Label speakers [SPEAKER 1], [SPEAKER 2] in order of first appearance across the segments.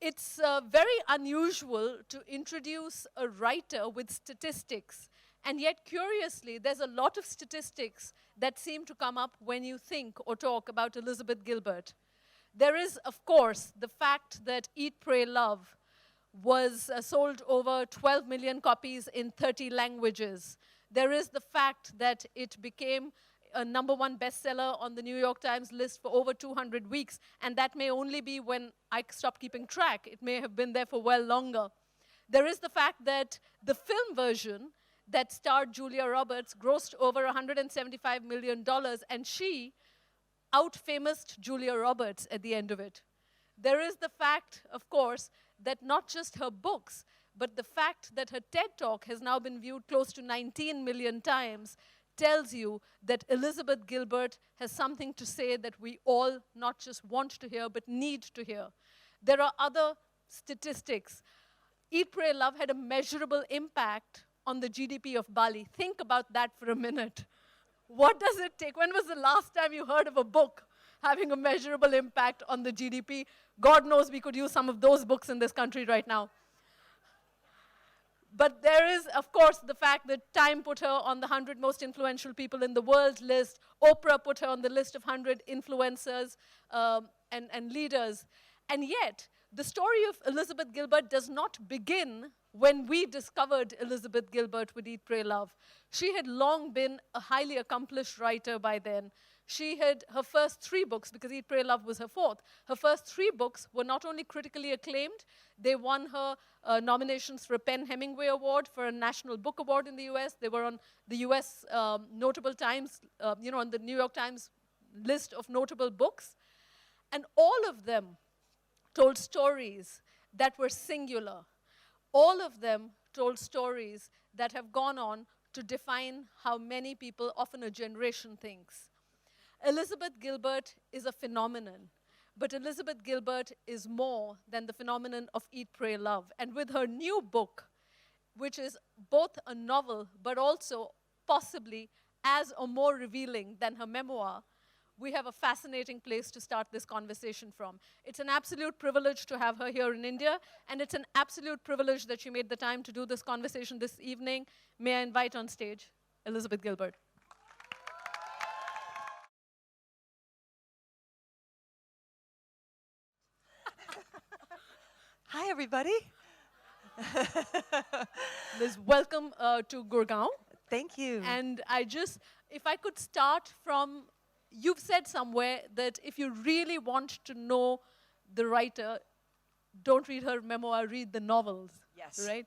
[SPEAKER 1] It's very unusual to introduce a writer with statistics, and yet curiously, there's a lot of statistics that seem to come up when you think or talk about Elizabeth Gilbert. There is, of course, the fact that Eat, Pray, Love was sold over 12 million copies in 30 languages. There is the fact that it became a #1 bestseller on the New York Times list for over 200 weeks, and that may only be when I stopped keeping track. It may have been there for well longer. There is the fact that the film version that starred Julia Roberts grossed over $175 million, and she out-famous Julia Roberts at the end of it. There is the fact, of course, that not just her books, but the fact that her TED Talk has now been viewed close to 19 million times tells you that Elizabeth Gilbert has something to say that we all not just want to hear, but need to hear. There are other statistics. Eat, Pray, Love had a measurable impact on the GDP of Bali. Think about that for a minute. What does it take? When was the last time you heard of a book having a measurable impact on the GDP? God knows we could use some of those books in this country right now. But there is, of course, the fact that Time put her on the 100 most influential people in the world list. Oprah put her on the list of 100 influencers and leaders. And yet, the story of Elizabeth Gilbert does not begin when we discovered Elizabeth Gilbert with Eat, Pray, Love. She had long been a highly accomplished writer by then. She had her first 3 books, because Eat, Pray, Love was her 4th. Her first 3 books were not only critically acclaimed, they won her nominations for a Penn Hemingway Award, for a National Book Award in the US. They were on the US Notable Times, on the New York Times list of notable books. And all of them told stories that were singular. All of them told stories that have gone on to define how many people, often a generation, thinks. Elizabeth Gilbert is a phenomenon, but Elizabeth Gilbert is more than the phenomenon of Eat, Pray, Love. And with her new book, which is both a novel, but also possibly as or more revealing than her memoir, we have a fascinating place to start this conversation from. It's an absolute privilege to have her here in India, and it's an absolute privilege that she made the time to do this conversation this evening. May I invite on stage Elizabeth Gilbert.
[SPEAKER 2] Hi, everybody.
[SPEAKER 1] Liz, welcome to Gurgaon.
[SPEAKER 2] Thank you.
[SPEAKER 1] And if I could start from, you've said somewhere that if you really want to know the writer, don't read her memoir, read the novels.
[SPEAKER 2] Yes.
[SPEAKER 1] Right?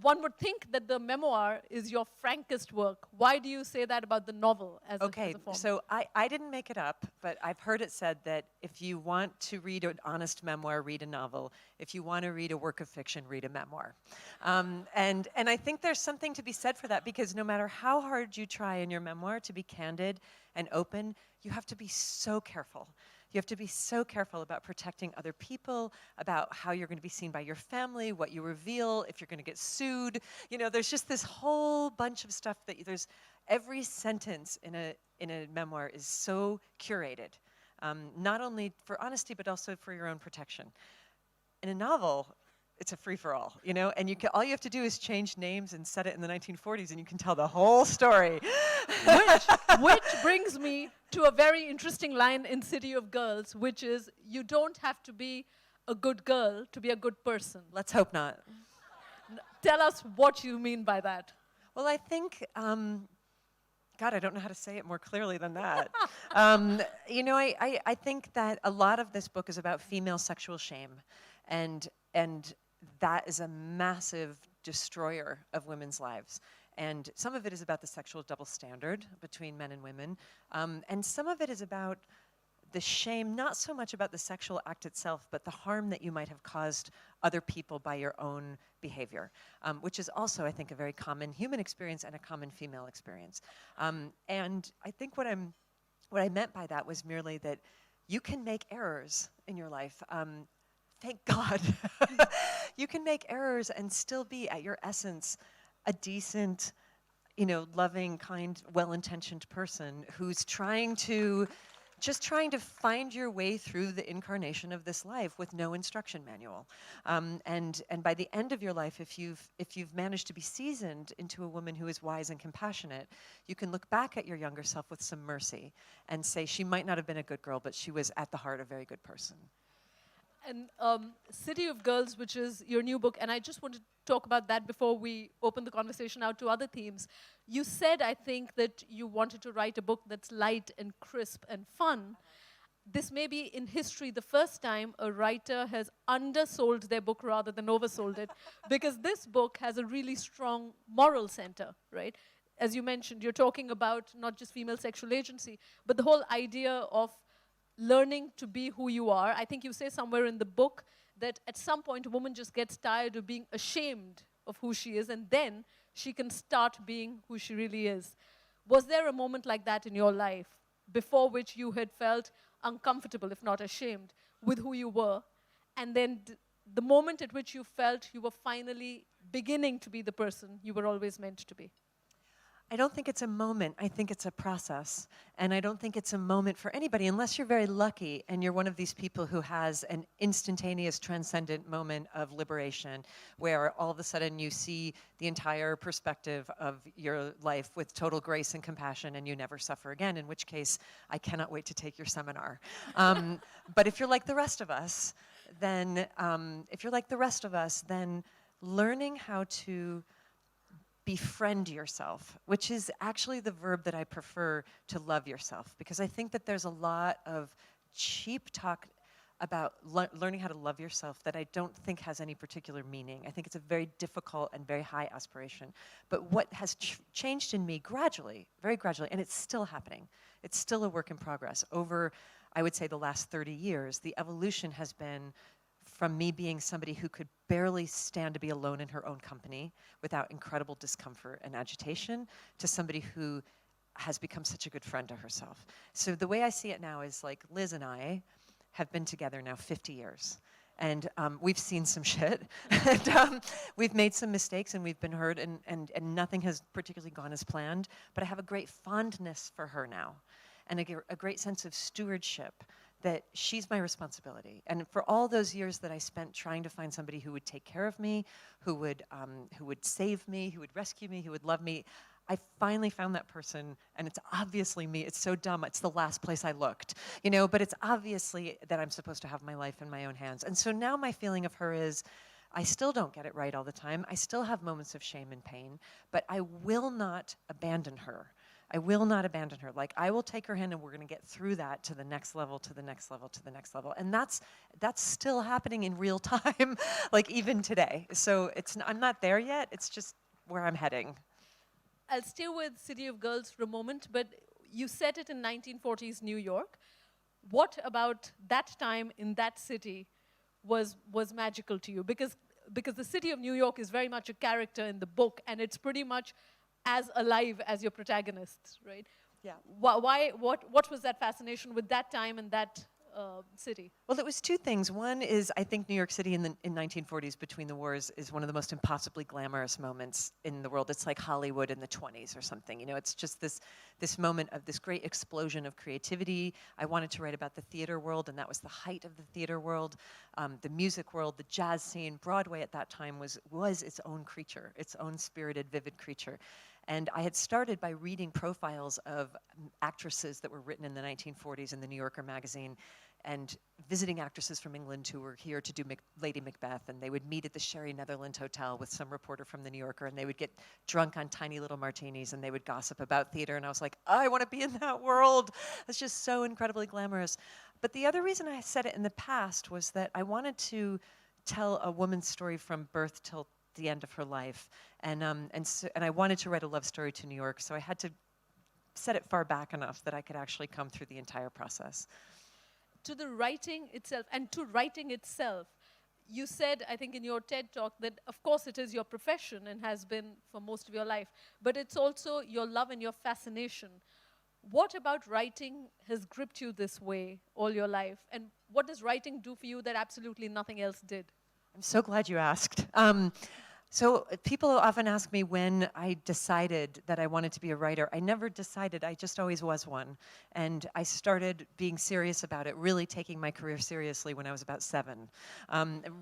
[SPEAKER 1] One would think that the memoir is your frankest work. Why do you say that about the novel as a form?
[SPEAKER 2] So I didn't make it up, but I've heard it said that if you want to read an honest memoir, read a novel. If you want to read a work of fiction, read a memoir. And I think there's something to be said for that, because no matter how hard you try in your memoir to be candid and open, you have to be so careful. You have to be so careful about protecting other people, about how you're going to be seen by your family, what you reveal, if you're going to get sued. There's just this whole bunch of stuff that every sentence in a memoir is so curated, not only for honesty, but also for your own protection. In a novel, it's a free-for-all, and all you have to do is change names and set it in the 1940s, and you can tell the whole story.
[SPEAKER 1] Which brings me to a very interesting line in City of Girls, which is, you don't have to be a good girl to be a good person.
[SPEAKER 2] Let's hope not.
[SPEAKER 1] Tell us what you mean by that.
[SPEAKER 2] Well, I think, God, I don't know how to say it more clearly than that. I think that a lot of this book is about female sexual shame, and that is a massive destroyer of women's lives. And some of it is about the sexual double standard between men and women. And some of it is about the shame, not so much about the sexual act itself, but the harm that you might have caused other people by your own behavior, which is also, I think, a very common human experience and a common female experience. And I think what I meant by that was merely that you can make errors in your life. Thank God. You can make errors and still be, at your essence, a decent, loving, kind, well-intentioned person who's trying to just trying to find your way through the incarnation of this life with no instruction manual. And by the end of your life, if you've managed to be seasoned into a woman who is wise and compassionate, you can look back at your younger self with some mercy and say, she might not have been a good girl, but she was at the heart a very good person.
[SPEAKER 1] And City of Girls, which is your new book, and I just want to talk about that before we open the conversation out to other themes. You said, I think, that you wanted to write a book that's light and crisp and fun. This may be in history the first time a writer has undersold their book rather than oversold it, because this book has a really strong moral center, right? As you mentioned, you're talking about not just female sexual agency, but the whole idea of learning to be who you are. I think you say somewhere in the book that at some point a woman just gets tired of being ashamed of who she is, and then she can start being who she really is. Was there a moment like that in your life before which you had felt uncomfortable, if not ashamed, with who you were, and then the moment at which you felt you were finally beginning to be the person you were always meant to be?
[SPEAKER 2] I don't think it's a moment. I think it's a process. And I don't think it's a moment for anybody, unless you're very lucky and you're one of these people who has an instantaneous, transcendent moment of liberation, where all of a sudden you see the entire perspective of your life with total grace and compassion, and you never suffer again, in which case I cannot wait to take your seminar. But if you're like the rest of us, then learning how to befriend yourself, which is actually the verb that I prefer to love yourself, because I think that there's a lot of cheap talk about learning how to love yourself that I don't think has any particular meaning. I think it's a very difficult and very high aspiration. But what has changed in me gradually, very gradually, and it's still happening, it's still a work in progress. Over, I would say, the last 30 years, the evolution has been from me being somebody who could barely stand to be alone in her own company without incredible discomfort and agitation, to somebody who has become such a good friend to herself. So the way I see it now is, like, Liz and I have been together now 50 years. And we've seen some shit, and we've made some mistakes, and we've been hurt, and nothing has particularly gone as planned. But I have a great fondness for her now, and a great sense of stewardship, that she's my responsibility. And for all those years that I spent trying to find somebody who would take care of me, who would save me, who would rescue me, who would love me, I finally found that person, and it's obviously me. It's so dumb. It's the last place I looked, you know, but it's obviously that I'm supposed to have my life in my own hands. And so now my feeling of her is, I still don't get it right all the time. I still have moments of shame and pain, but I will not abandon her. I will not abandon her. Like, I will take her hand, and we're going to get through that to the next level, to the next level, to the next level. And that's still happening in real time, like even today. So I'm not there yet. It's just where I'm heading.
[SPEAKER 1] I'll stay with City of Girls for a moment, but you set it in 1940s New York. What about that time in that city was magical to you? Because the city of New York is very much a character in the book, and it's pretty much as alive as your protagonists, right?
[SPEAKER 2] Yeah.
[SPEAKER 1] What was that fascination with that time and that city?
[SPEAKER 2] Well, it was two things. One is, I think New York City in 1940s between the wars is one of the most impossibly glamorous moments in the world. It's like Hollywood in the 20s or something. You know, it's just this moment of this great explosion of creativity. I wanted to write about the theater world, and that was the height of the theater world, the music world, the jazz scene. Broadway at that time was its own creature, its own spirited, vivid creature. And I had started by reading profiles of actresses that were written in the 1940s in the New Yorker magazine, and visiting actresses from England who were here to do Lady Macbeth, and they would meet at the Sherry Netherland Hotel with some reporter from the New Yorker, and they would get drunk on tiny little martinis, and they would gossip about theater, and I was like, I want to be in that world. It's just so incredibly glamorous. But the other reason I said it in the past was that I wanted to tell a woman's story from birth till the end of her life, and I wanted to write a love story to New York, so I had to set it far back enough that I could actually come through the entire process.
[SPEAKER 1] To the writing itself, and to writing itself, you said, I think in your TED talk, that of course it is your profession and has been for most of your life, but it's also your love and your fascination. What about writing has gripped you this way all your life? And what does writing do for you that absolutely nothing else did?
[SPEAKER 2] I'm so glad you asked. So people often ask me when I decided that I wanted to be a writer. I never decided, I just always was one. And I started being serious about it, really taking my career seriously when I was about 7.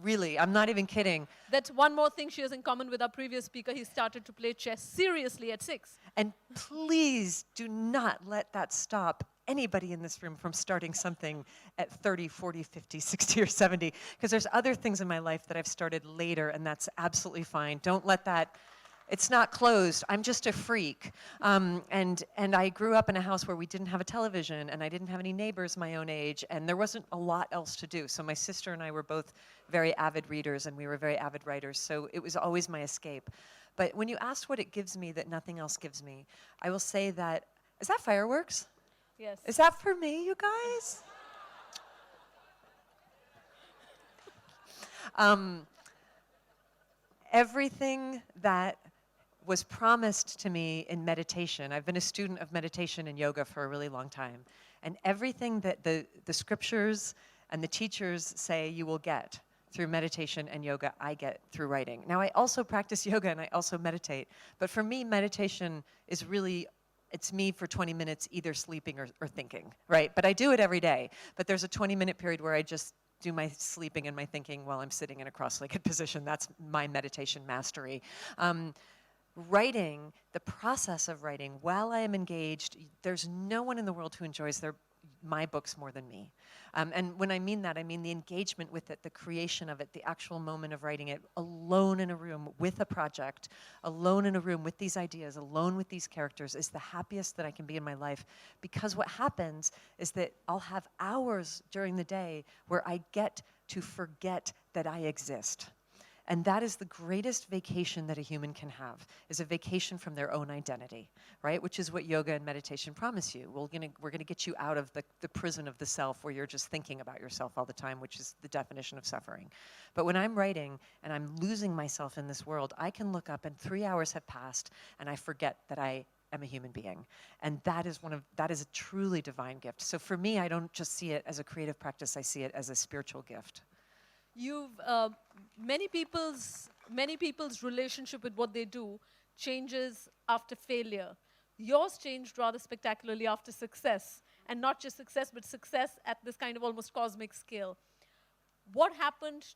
[SPEAKER 2] Really, I'm not even kidding.
[SPEAKER 1] That's one more thing she has in common with our previous speaker. He started to play chess seriously at 6.
[SPEAKER 2] And please do not let that stop anybody in this room from starting something at 30, 40, 50, 60, or 70, because there's other things in my life that I've started later, and that's absolutely fine. Don't let that, it's not closed. I'm just a freak. And I grew up in a house where we didn't have a television, and I didn't have any neighbors my own age, and there wasn't a lot else to do. So my sister and I were both very avid readers, and we were very avid writers, so it was always my escape. But when you asked what it gives me that nothing else gives me, I will say that, is that fireworks?
[SPEAKER 1] Yes.
[SPEAKER 2] Is that for me, you guys? Everything that was promised to me in meditation, I've been a student of meditation and yoga for a really long time, and everything that the scriptures and the teachers say you will get through meditation and yoga, I get through writing. Now, I also practice yoga and I also meditate, but for me, meditation is really, it's me for 20 minutes either sleeping or thinking, right? But I do it every day. But there's a 20-minute period where I just do my sleeping and my thinking while I'm sitting in a cross-legged position. That's my meditation mastery. Writing, the process of writing, while I am engaged, there's no one in the world who enjoys my books more than me. And when I mean that, I mean the engagement with it, the creation of it, the actual moment of writing it, alone in a room with a project, alone in a room with these ideas, alone with these characters, is the happiest that I can be in my life. Because what happens is that I'll have hours during the day where I get to forget that I exist. And that is the greatest vacation that a human can have, is a vacation from their own identity, right? Which is what yoga and meditation promise you. We're gonna get you out of the prison of the self where you're just thinking about yourself all the time, which is the definition of suffering. But when I'm writing and I'm losing myself in this world, I can look up and 3 hours have passed and I forget that I am a human being. And that is a truly divine gift. So for me, I don't just see it as a creative practice, I see it as a spiritual gift.
[SPEAKER 1] You've many people's relationship with what they do changes after failure. Yours changed rather spectacularly after success, and not just success, but success at this kind of almost cosmic scale. What happened?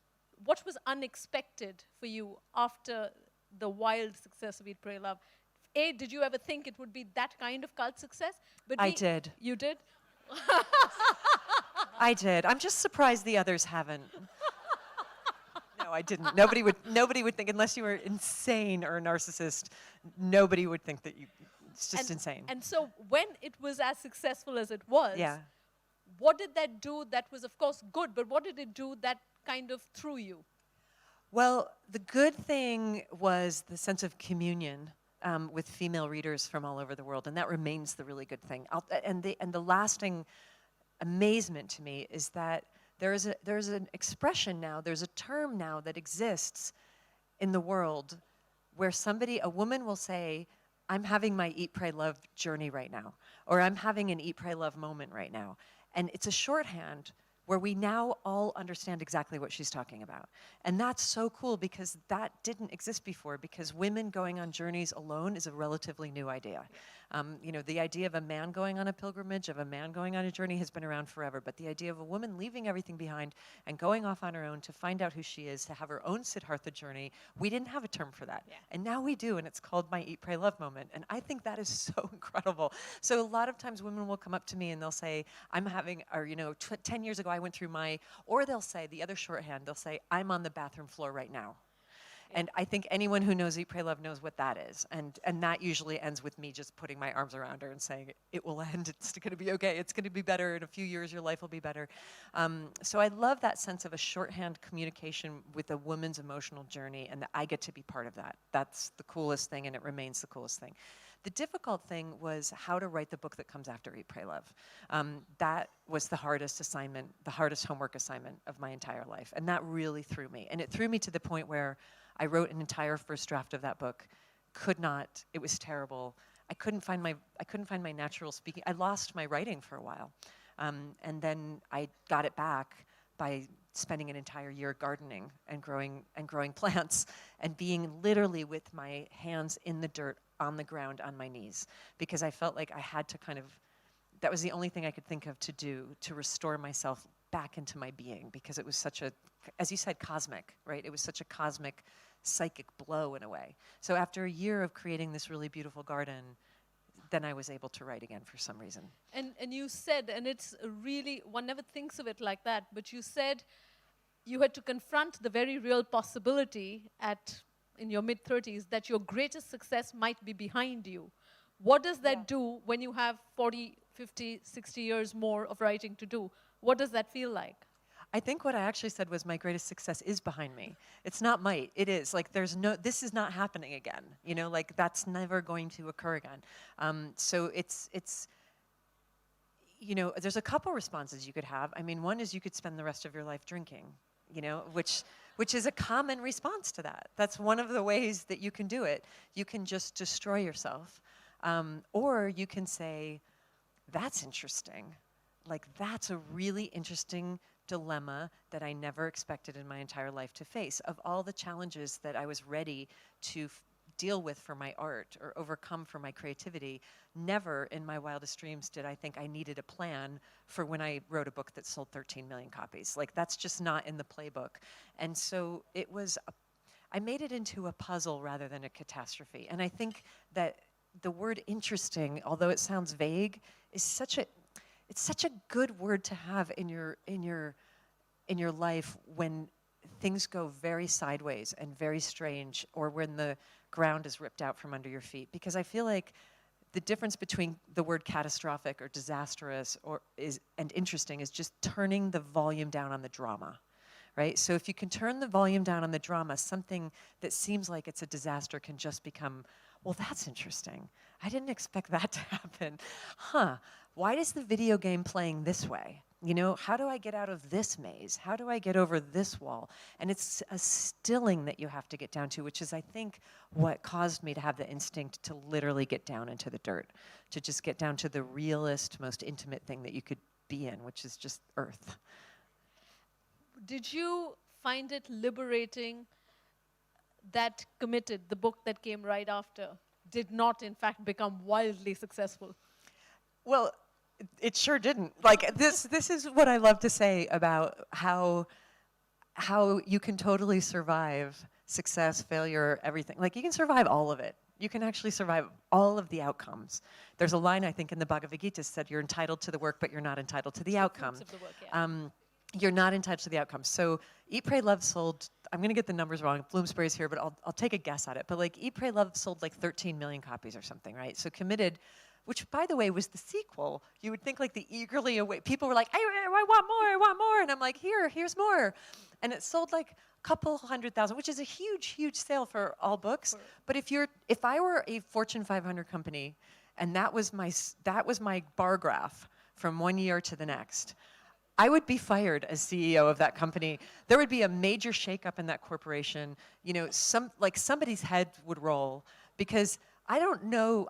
[SPEAKER 1] What was unexpected for you after the wild success of Eat, Pray, Love? A, did you ever think it would be that kind of cult success? But
[SPEAKER 2] I did.
[SPEAKER 1] You did?
[SPEAKER 2] I did. I'm just surprised the others haven't. No, I didn't. Nobody would think, unless you were insane or a narcissist, nobody would think that it's just insane.
[SPEAKER 1] And so when it was as successful as it was,
[SPEAKER 2] Yeah.
[SPEAKER 1] what did that do that was, of course, good, but what did it do that kind of threw you?
[SPEAKER 2] Well, the good thing was the sense of communion with female readers from all over the world, and that remains the really good thing. And the lasting amazement to me is that there's an expression now, there's a term now that exists in the world where a woman will say, I'm having my Eat, Pray, Love journey right now, or I'm having an Eat, Pray, Love moment right now. And it's a shorthand where we now all understand exactly what she's talking about. And that's so cool because that didn't exist before, because women going on journeys alone is a relatively new idea. The idea of a man going on a pilgrimage, of a man going on a journey has been around forever, but the idea of a woman leaving everything behind and going off on her own to find out who she is, to have her own Siddhartha journey, we didn't have a term for that.
[SPEAKER 1] Yeah.
[SPEAKER 2] And now we do, and it's called my Eat, Pray, Love moment. And I think that is so incredible. So a lot of times women will come up to me and they'll say, 10 years ago I went through or they'll say, the other shorthand, they'll say, I'm on the bathroom floor right now. And I think anyone who knows Eat, Pray, Love knows what that is. And that usually ends with me just putting my arms around her and saying, it will end, it's going to be okay, it's going to be better, in a few years your life will be better. So I love that sense of a shorthand communication with a woman's emotional journey, and that I get to be part of that. That's the coolest thing, and it remains the coolest thing. The difficult thing was how to write the book that comes after Eat, Pray, Love. That was the hardest assignment, the hardest homework assignment of my entire life. And that really threw me. And it threw me to the point where I wrote an entire first draft of that book. It was terrible. I couldn't find my natural speaking. I lost my writing for a while. And then I got it back by spending an entire year gardening and growing plants and being literally with my hands in the dirt on the ground on my knees, because I felt like I had to kind of, that was the only thing I could think of to do to restore myself back into my being, because it was such a, as you said, cosmic, right? It was such a cosmic psychic blow in a way. So after a year of creating this really beautiful garden, then I was able to write again for some reason.
[SPEAKER 1] And you said, and it's really, one never thinks of it like that, but you said you had to confront the very real possibility in your mid-30s that your greatest success might be behind you. What does that do when you have 40, 50, 60 years more of writing to do? What does that feel like?
[SPEAKER 2] I think what I actually said was my greatest success is behind me. It's not might, it is. Like there's no, this is not happening again. You know, like that's never going to occur again. So it's, you know, there's a couple responses you could have. I mean, one is you could spend the rest of your life drinking, you know, which is a common response to that. That's one of the ways that you can do it. You can just destroy yourself. Or you can say, that's interesting. Like that's a really interesting dilemma that I never expected in my entire life to face. Of all the challenges that I was ready to deal with for my art or overcome for my creativity, never in my wildest dreams did I think I needed a plan for when I wrote a book that sold 13 million copies. Like that's just not in the playbook. And so it was, I made it into a puzzle rather than a catastrophe. And I think that the word interesting, although it sounds vague, is such a, it's such a good word to have in your life when things go very sideways and very strange, or when the ground is ripped out from under your feet. Because I feel like the difference between the word catastrophic or disastrous and interesting is just turning the volume down on the drama, right? So if you can turn the volume down on the drama, something that seems like it's a disaster can just become, well, that's interesting. I didn't expect that to happen. Huh, why is the video game playing this way? You know, how do I get out of this maze? How do I get over this wall? And it's a stilling that you have to get down to, which is, I think, what caused me to have the instinct to literally get down into the dirt, to just get down to the realest, most intimate thing that you could be in, which is just earth.
[SPEAKER 1] Did you find it liberating that Committed, the book that came right after, did not, in fact, become wildly successful?
[SPEAKER 2] Well, it sure didn't. Like this is what I love to say about how you can totally survive success, failure, everything. Like you can survive all of it. You can actually survive all of the outcomes. There's a line, I think, in the Bhagavad Gita said, you're entitled to the work, but you're not entitled to the outcome.
[SPEAKER 1] Fruits of the work, yeah.
[SPEAKER 2] You're not entitled to the outcome. So Eat, Pray, Love sold, I'm gonna get the numbers wrong, Bloomsbury's here, but I'll take a guess at it. But like Eat, Pray, Love sold like 13 million copies or something, right? So Committed, which by the way was the sequel, you would think like the eagerly await, people were like, I want more, and I'm like, here's more. And it sold like a couple 100,000, which is a huge, huge sale for all books. But if I were a Fortune 500 company, and that was my bar graph from one year to the next, I would be fired as CEO of that company. There would be a major shakeup in that corporation. You know, somebody's head would roll, because I don't know,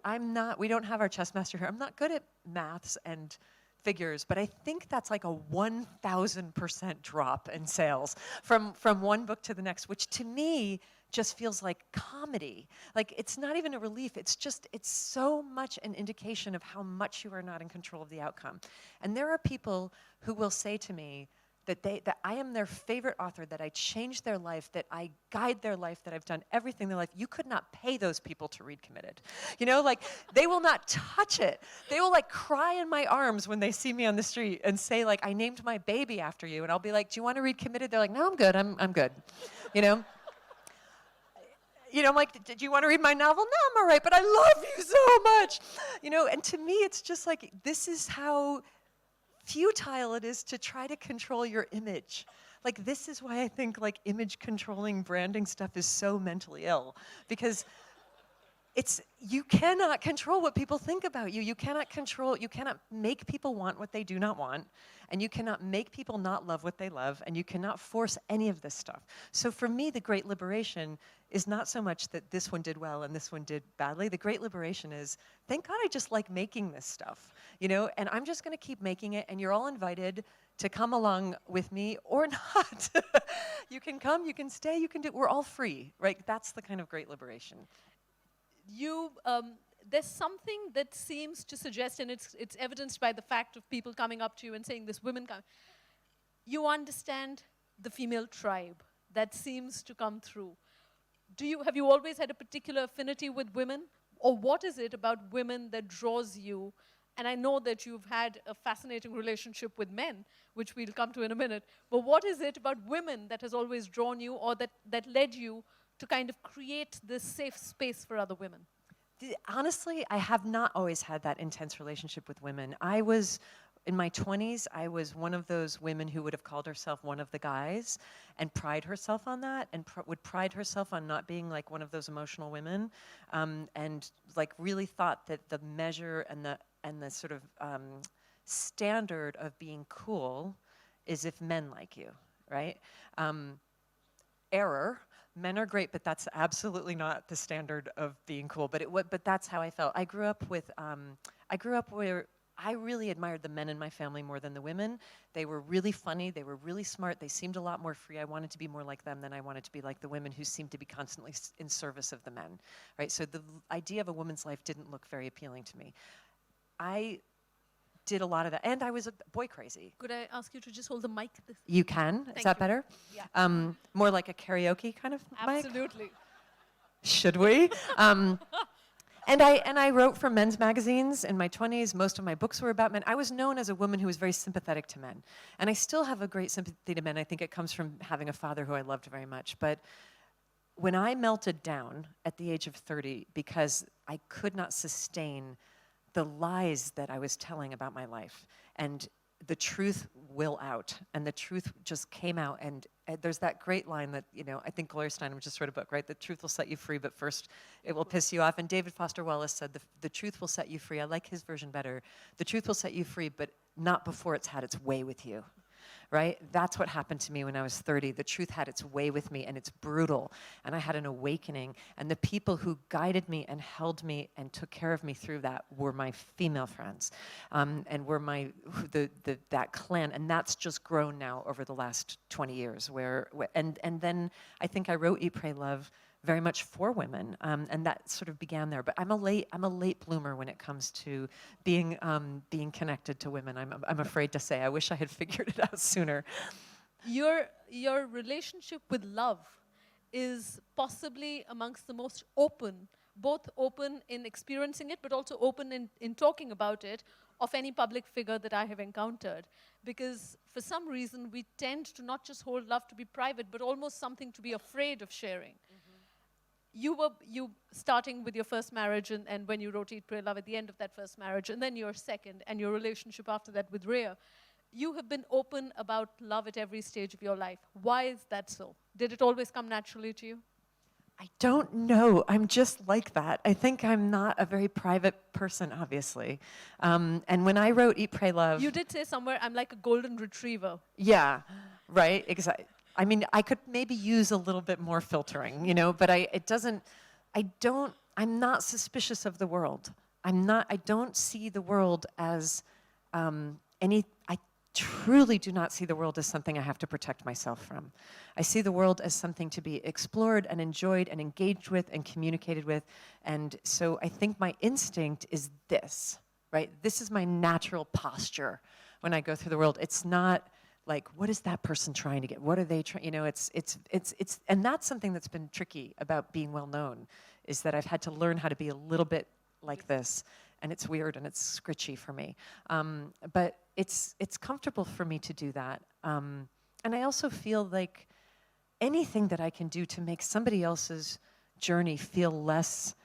[SPEAKER 2] we don't have our chess master here. I'm not good at maths and figures, but I think that's like a 1,000% drop in sales from one book to the next, which to me just feels like comedy. Like it's not even a relief, it's so much an indication of how much you are not in control of the outcome. And there are people who will say to me that I am their favorite author, that I changed their life, that I guide their life, that I've done everything in their life. You could not pay those people to read Committed. You know, like they will not touch it. They will like cry in my arms when they see me on the street and say like, I named my baby after you. And I'll be like, do you want to read Committed? They're like, no, I'm good, I'm good, you know? You know, I'm like, did you want to read my novel? No, I'm all right, but I love you so much. You know, and to me, it's just like, this is how futile it is to try to control your image. Like, this is why I think like image controlling branding stuff is so mentally ill, because you cannot control what people think about you. You cannot make people want what they do not want, and you cannot make people not love what they love, and you cannot force any of this stuff. So for me, the great liberation is not so much that this one did well and this one did badly. The great liberation is, thank God I just like making this stuff, and I'm just gonna keep making it, and you're all invited to come along with me or not. You can come, you can stay, we're all free, right? That's the kind of great liberation.
[SPEAKER 1] There's something that seems to suggest, and it's evidenced by the fact of people coming up to you and saying this women come. You understand the female tribe that seems to come through. Have you always had a particular affinity with women? Or what is it about women that draws you? And I know that you've had a fascinating relationship with men, which we'll come to in a minute. But what is it about women that has always drawn you, or that led you to kind of create this safe space for other women?
[SPEAKER 2] Honestly, I have not always had that intense relationship with women. In my 20s, I was one of those women who would have called herself one of the guys and pride herself on that, and would pride herself on not being like one of those emotional women, and like really thought that the measure and the sort of standard of being cool is if men like you, right? Error. Men are great, but that's absolutely not the standard of being cool. But that's how I felt. I grew up where I really admired the men in my family more than the women. They were really funny. They were really smart. They seemed a lot more free. I wanted to be more like them than I wanted to be like the women who seemed to be constantly in service of the men, right? So the idea of a woman's life didn't look very appealing to me. I did a lot of that, and I was a boy crazy.
[SPEAKER 1] Could I ask you to just hold the mic?
[SPEAKER 2] You can? Is that better?
[SPEAKER 1] Yeah.
[SPEAKER 2] More like a karaoke kind of mic?
[SPEAKER 1] Absolutely.
[SPEAKER 2] Should we? And I wrote for men's magazines in my 20s. Most of my books were about men. I was known as a woman who was very sympathetic to men. And I still have a great sympathy to men. I think it comes from having a father who I loved very much. But when I melted down at the age of 30 because I could not sustain the lies that I was telling about my life, and the truth will out, and the truth just came out, and there's that great line that, I think Gloria Steinem just wrote a book, right? The truth will set you free, but first it will piss you off. And David Foster Wallace said, the truth will set you free. I like his version better. The truth will set you free, but not before it's had its way with you. Right? That's what happened to me when I was 30. The truth had its way with me, and it's brutal. And I had an awakening. And the people who guided me and held me and took care of me through that were my female friends, and were that clan. And that's just grown now over the last 20 years. And then I think I wrote Eat, Pray, Love very much for women, and that sort of began there. But I'm a late bloomer when it comes to being connected to women. I'm afraid to say. I wish I had figured it out sooner.
[SPEAKER 1] Your relationship with love is possibly amongst the most open, both open in experiencing it, but also open in talking about it, of any public figure that I have encountered. Because for some reason, we tend to not just hold love to be private, but almost something to be afraid of sharing. You starting with your first marriage, and when you wrote Eat, Pray, Love at the end of that first marriage, and then your second, and your relationship after that with Rhea, you have been open about love at every stage of your life. Why is that so? Did it always come naturally to you?
[SPEAKER 2] I don't know. I'm just like that. I think I'm not a very private person, obviously. And when I wrote Eat, Pray, Love...
[SPEAKER 1] You did say somewhere, I'm like a golden retriever.
[SPEAKER 2] Yeah, right, exactly. I mean, I could maybe use a little bit more filtering, but I'm not suspicious of the world. I don't see the world as I truly do not see the world as something I have to protect myself from. I see the world as something to be explored and enjoyed and engaged with and communicated with. And so I think my instinct is this, right? This is my natural posture when I go through the world. It's not like, what is that person trying to get? What are they trying? And that's something that's been tricky about being well known, is that I've had to learn how to be a little bit like this, and it's weird and it's scritchy for me. But it's comfortable for me to do that. And I also feel like anything that I can do to make somebody else's journey feel less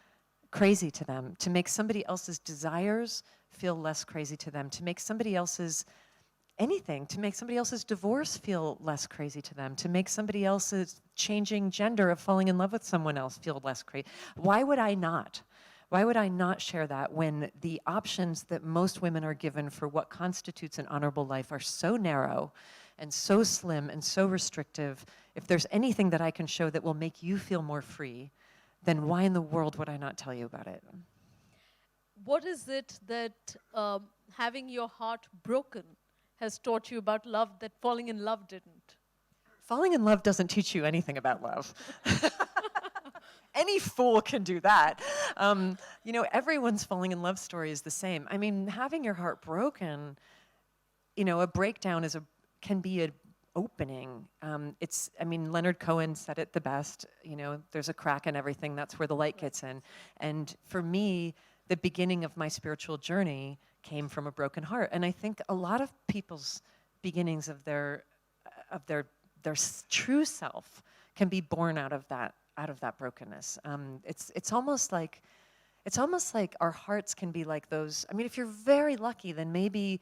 [SPEAKER 2] crazy to them, to make somebody else's desires feel less crazy to them, to make somebody else's anything, to make somebody else's divorce feel less crazy to them, to make somebody else's changing gender of falling in love with someone else feel less crazy. Why would I not? Why would I not share that when the options that most women are given for what constitutes an honorable life are so narrow and so slim and so restrictive? If there's anything that I can show that will make you feel more free, then why in the world would I not tell you about it?
[SPEAKER 1] What is it that having your heart broken has taught you about love that falling in love didn't?
[SPEAKER 2] Falling in love doesn't teach you anything about love. Any fool can do that. You know, everyone's falling in love story is the same. I mean, having your heart broken, you know, a breakdown can be an opening. I mean, Leonard Cohen said it the best, you know, there's a crack in everything, that's where the light gets in. And for me, the beginning of my spiritual journey came from a broken heart. And I think a lot of people's beginnings of their true self can be born out of that brokenness. It's almost like our hearts can be like those. I mean, if you're very lucky, then maybe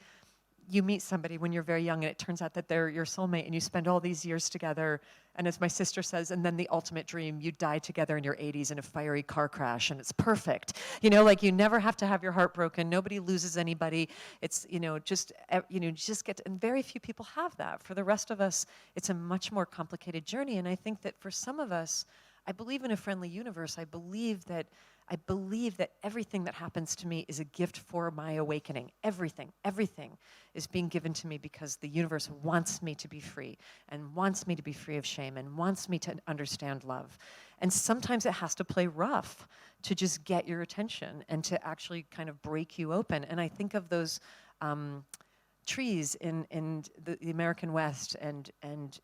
[SPEAKER 2] you meet somebody when you're very young and it turns out that they're your soulmate and you spend all these years together. And as my sister says, and then the ultimate dream, you die together in your 80s in a fiery car crash and it's perfect. You know, like you never have to have your heart broken. Nobody loses anybody. It's, just get, and very few people have that. For the rest of us, it's a much more complicated journey. And I think that for some of us, I believe in a friendly universe. I believe that everything that happens to me is a gift for my awakening. Everything is being given to me because the universe wants me to be free and wants me to be free of shame and wants me to understand love. And sometimes it has to play rough to just get your attention and to actually kind of break you open. And I think of those trees in the American West and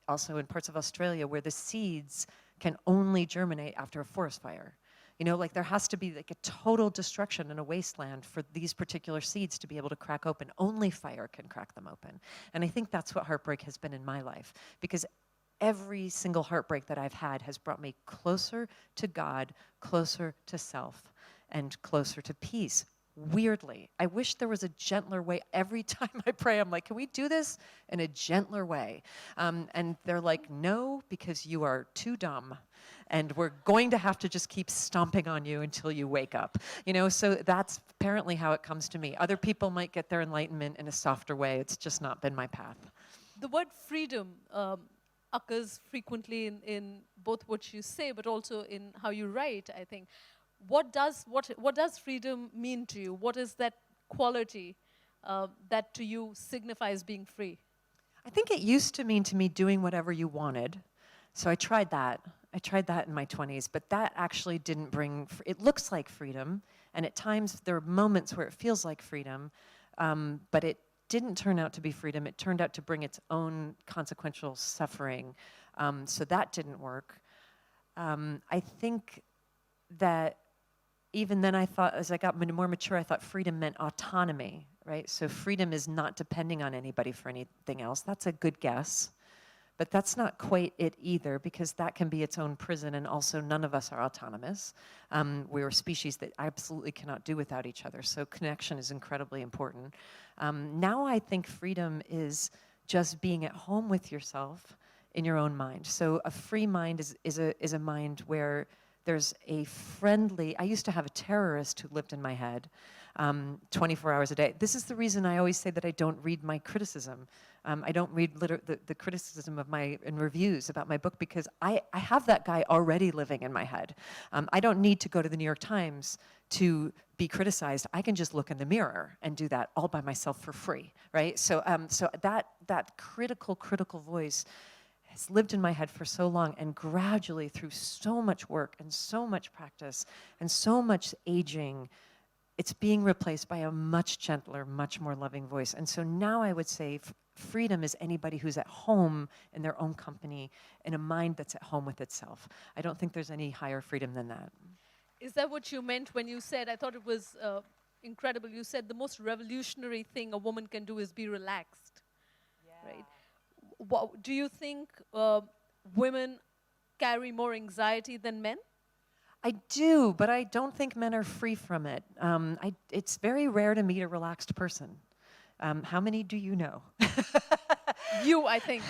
[SPEAKER 2] also in parts of Australia where the seeds can only germinate after a forest fire. You know, like there has to be like a total destruction in a wasteland for these particular seeds to be able to crack open. Only fire can crack them open. And I think that's what heartbreak has been in my life, because every single heartbreak that I've had has brought me closer to God, closer to self, and closer to peace. Weirdly, I wish there was a gentler way. Every time I pray, I'm like, can we do this in a gentler way? And they're like, no, because you are too dumb. And we're going to have to just keep stomping on you until you wake up. You know, so that's apparently how it comes to me. Other people might get their enlightenment in a softer way. It's just not been my path.
[SPEAKER 1] The word freedom occurs frequently in both what you say, but also in how you write, I think. What does freedom mean to you? What is that quality that to you signifies being free?
[SPEAKER 2] I think it used to mean to me doing whatever you wanted. So I tried that. I tried that in my 20s, but that actually didn't bring, it looks like freedom, and at times there are moments where it feels like freedom, but it didn't turn out to be freedom. It turned out to bring its own consequential suffering, so that didn't work. I think that even then I thought, as I got more mature, I thought freedom meant autonomy, right? So freedom is not depending on anybody for anything else. That's a good guess. But that's not quite it either, because that can be its own prison, and also none of us are autonomous. We're a species that absolutely cannot do without each other, so connection is incredibly important. Now I think freedom is just being at home with yourself in your own mind. So a free mind is a mind where there's a friendly, I used to have a terrorist who lived in my head 24 hours a day. This is the reason I always say that I don't read my criticism. I don't read the criticism of and reviews about my book, because I have that guy already living in my head. I don't need to go to the New York Times to be criticized. I can just look in the mirror and do that all by myself for free, right? So that critical voice has lived in my head for so long, and gradually through so much work and so much practice and so much aging, it's being replaced by a much gentler, much more loving voice. And so now I would say freedom is anybody who's at home in their own company, in a mind that's at home with itself. I don't think there's any higher freedom than that.
[SPEAKER 1] Is that what you meant when you said, I thought it was incredible, you said the most revolutionary thing a woman can do is be relaxed, right? Do you think women carry more anxiety than men?
[SPEAKER 2] I do, but I don't think men are free from it. It's very rare to meet a relaxed person. How many do you know?
[SPEAKER 1] You, I think.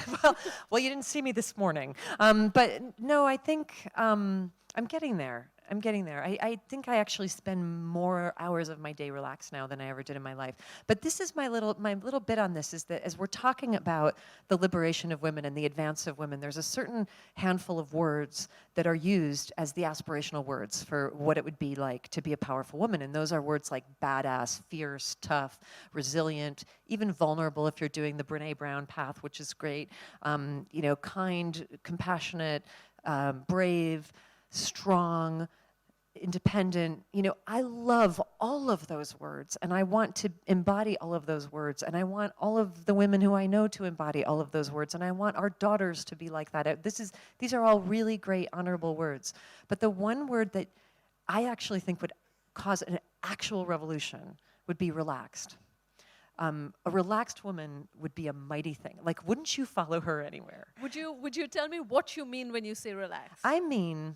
[SPEAKER 2] Well, you didn't see me this morning. But no, I think I'm getting there. I'm getting there. I think I actually spend more hours of my day relaxed now than I ever did in my life. But this is my little bit on this is that as we're talking about the liberation of women and the advance of women, there's a certain handful of words that are used as the aspirational words for what it would be like to be a powerful woman. And those are words like badass, fierce, tough, resilient, even vulnerable if you're doing the Brene Brown path, which is great, kind, compassionate, brave, strong, independent. I love all of those words, and I want to embody all of those words, and I want all of the women who I know to embody all of those words, and I want our daughters to be like that. These are all really great, honorable words. But the one word that I actually think would cause an actual revolution would be relaxed. A relaxed woman would be a mighty thing. Like, wouldn't you follow her anywhere?
[SPEAKER 1] Would you tell me what you mean when you say relax?
[SPEAKER 2] I mean,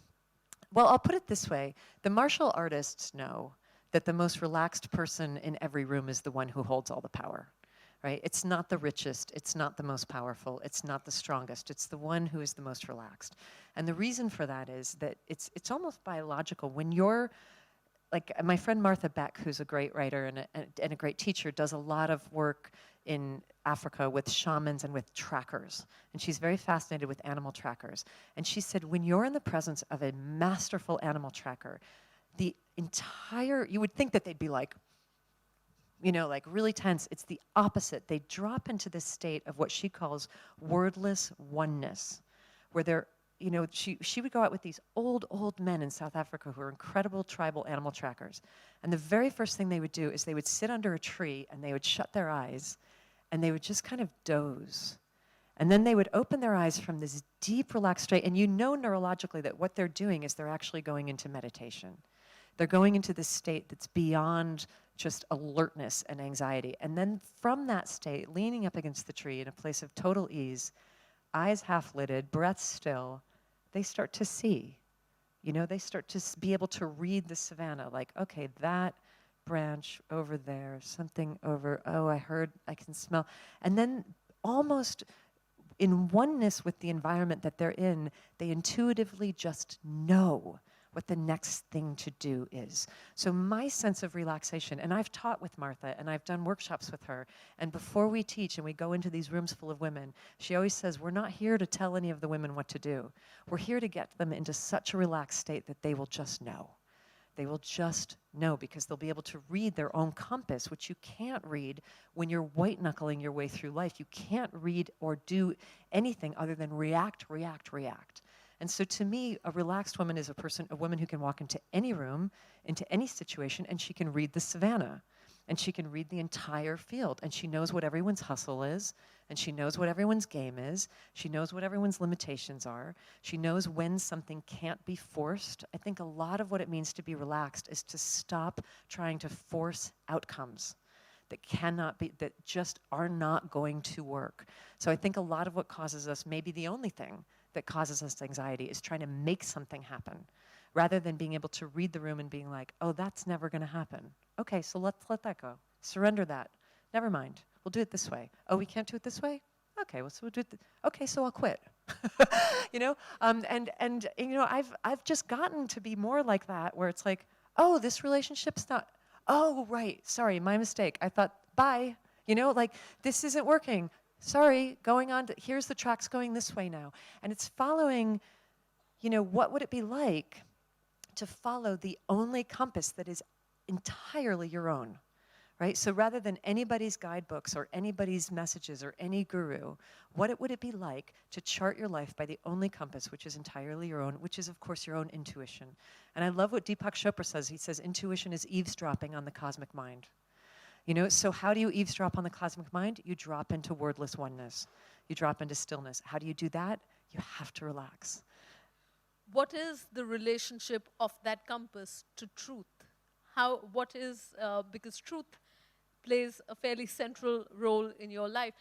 [SPEAKER 2] well, I'll put it this way. The martial artists know that the most relaxed person in every room is the one who holds all the power, right? It's not the richest, it's not the most powerful, it's not the strongest, it's the one who is the most relaxed. And the reason for that is that it's almost biological. When you're, like my friend Martha Beck, who's a great writer and a great teacher, does a lot of work in Africa with shamans and with trackers. And she's very fascinated with animal trackers. And she said, when you're in the presence of a masterful animal tracker, you would think that they'd be like really tense. It's the opposite. They drop into this state of what she calls wordless oneness, where they're, she would go out with these old men in South Africa who are incredible tribal animal trackers. And the very first thing they would do is they would sit under a tree and they would shut their eyes and they would just kind of doze. And then they would open their eyes from this deep, relaxed state. And neurologically that what they're doing is they're actually going into meditation. They're going into this state that's beyond just alertness and anxiety. And then from that state, leaning up against the tree in a place of total ease, eyes half-lidded, breath still, they start to see. They start to be able to read the savanna, like, okay, that branch over there, something over, oh, I can smell. And then almost in oneness with the environment that they're in, they intuitively just know what the next thing to do is. So my sense of relaxation, and I've taught with Martha, and I've done workshops with her, and before we teach and we go into these rooms full of women, she always says, we're not here to tell any of the women what to do. We're here to get them into such a relaxed state that they will just know. They will just know because they'll be able to read their own compass, which you can't read when you're white-knuckling your way through life. You can't read or do anything other than react. And so to me, a relaxed woman is a woman who can walk into any room, into any situation, and she can read the savanna. And she can read the entire field. And she knows what everyone's hustle is. And she knows what everyone's game is. She knows what everyone's limitations are. She knows when something can't be forced. I think a lot of what it means to be relaxed is to stop trying to force outcomes that just are not going to work. So I think a lot of what causes us, maybe the only thing that causes us anxiety, is trying to make something happen rather than being able to read the room and being like, oh, that's never going to happen. Okay, so let's let that go. Surrender that. Never mind. We'll do it this way. Oh, we can't do it this way? Okay, well, so we'll do it. Okay, so I'll quit. I've just gotten to be more like that, where it's like, oh, this relationship's not. Oh, right. Sorry, my mistake. I thought, bye. This isn't working. Sorry, going on. Here's the tracks going this way now, and it's following. What would it be like to follow the only compass that is entirely your own, right? So rather than anybody's guidebooks or anybody's messages or any guru, what would it be like to chart your life by the only compass which is entirely your own, which is, of course, your own intuition? And I love what Deepak Chopra says. He says, intuition is eavesdropping on the cosmic mind. So how do you eavesdrop on the cosmic mind? You drop into wordless oneness. You drop into stillness. How do you do that? You have to relax.
[SPEAKER 1] What is the relationship of that compass to truth? Because truth plays a fairly central role in your life.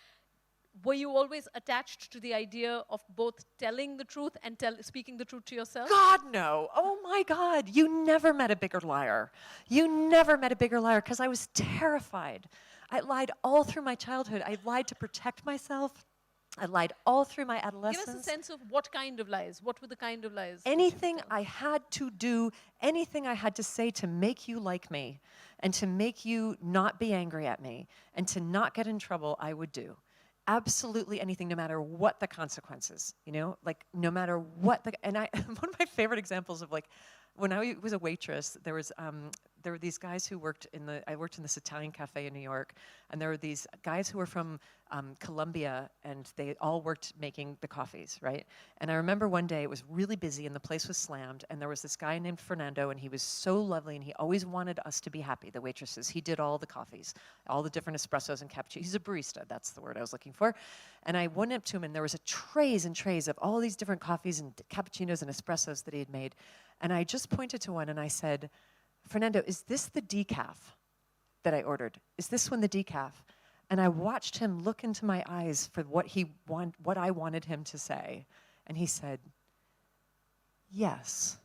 [SPEAKER 1] were you always attached to the idea of both telling the truth and speaking the truth to yourself?
[SPEAKER 2] God, no. Oh my God. You never met a bigger liar. You never met a bigger liar because I was terrified. I lied all through my childhood. I lied to protect myself. I lied all through my adolescence.
[SPEAKER 1] Give us a sense of what kind of lies. What were the kind of lies?
[SPEAKER 2] Anything I had to do, anything I had to say to make you like me and to make you not be angry at me and to not get in trouble, I would do. Absolutely anything, no matter what the consequences, you know, like no matter what and one of my favorite examples of like, when I was a waitress, there were these guys who I worked in this Italian cafe in New York, and there were these guys who were from Colombia, and they all worked making the coffees, right? And I remember one day it was really busy and the place was slammed, and there was this guy named Fernando, and he was so lovely, and he always wanted us to be happy, the waitresses. He did all the coffees, all the different espressos and cappuccinos. He's a barista, that's the word I was looking for. And I went up to him, and there was trays and trays of all these different coffees and cappuccinos and espressos that he had made. And I just pointed to one and I said, Fernando, is this the decaf that I ordered? Is this one the decaf? And I watched him look into my eyes for what I wanted him to say. And he said, yes.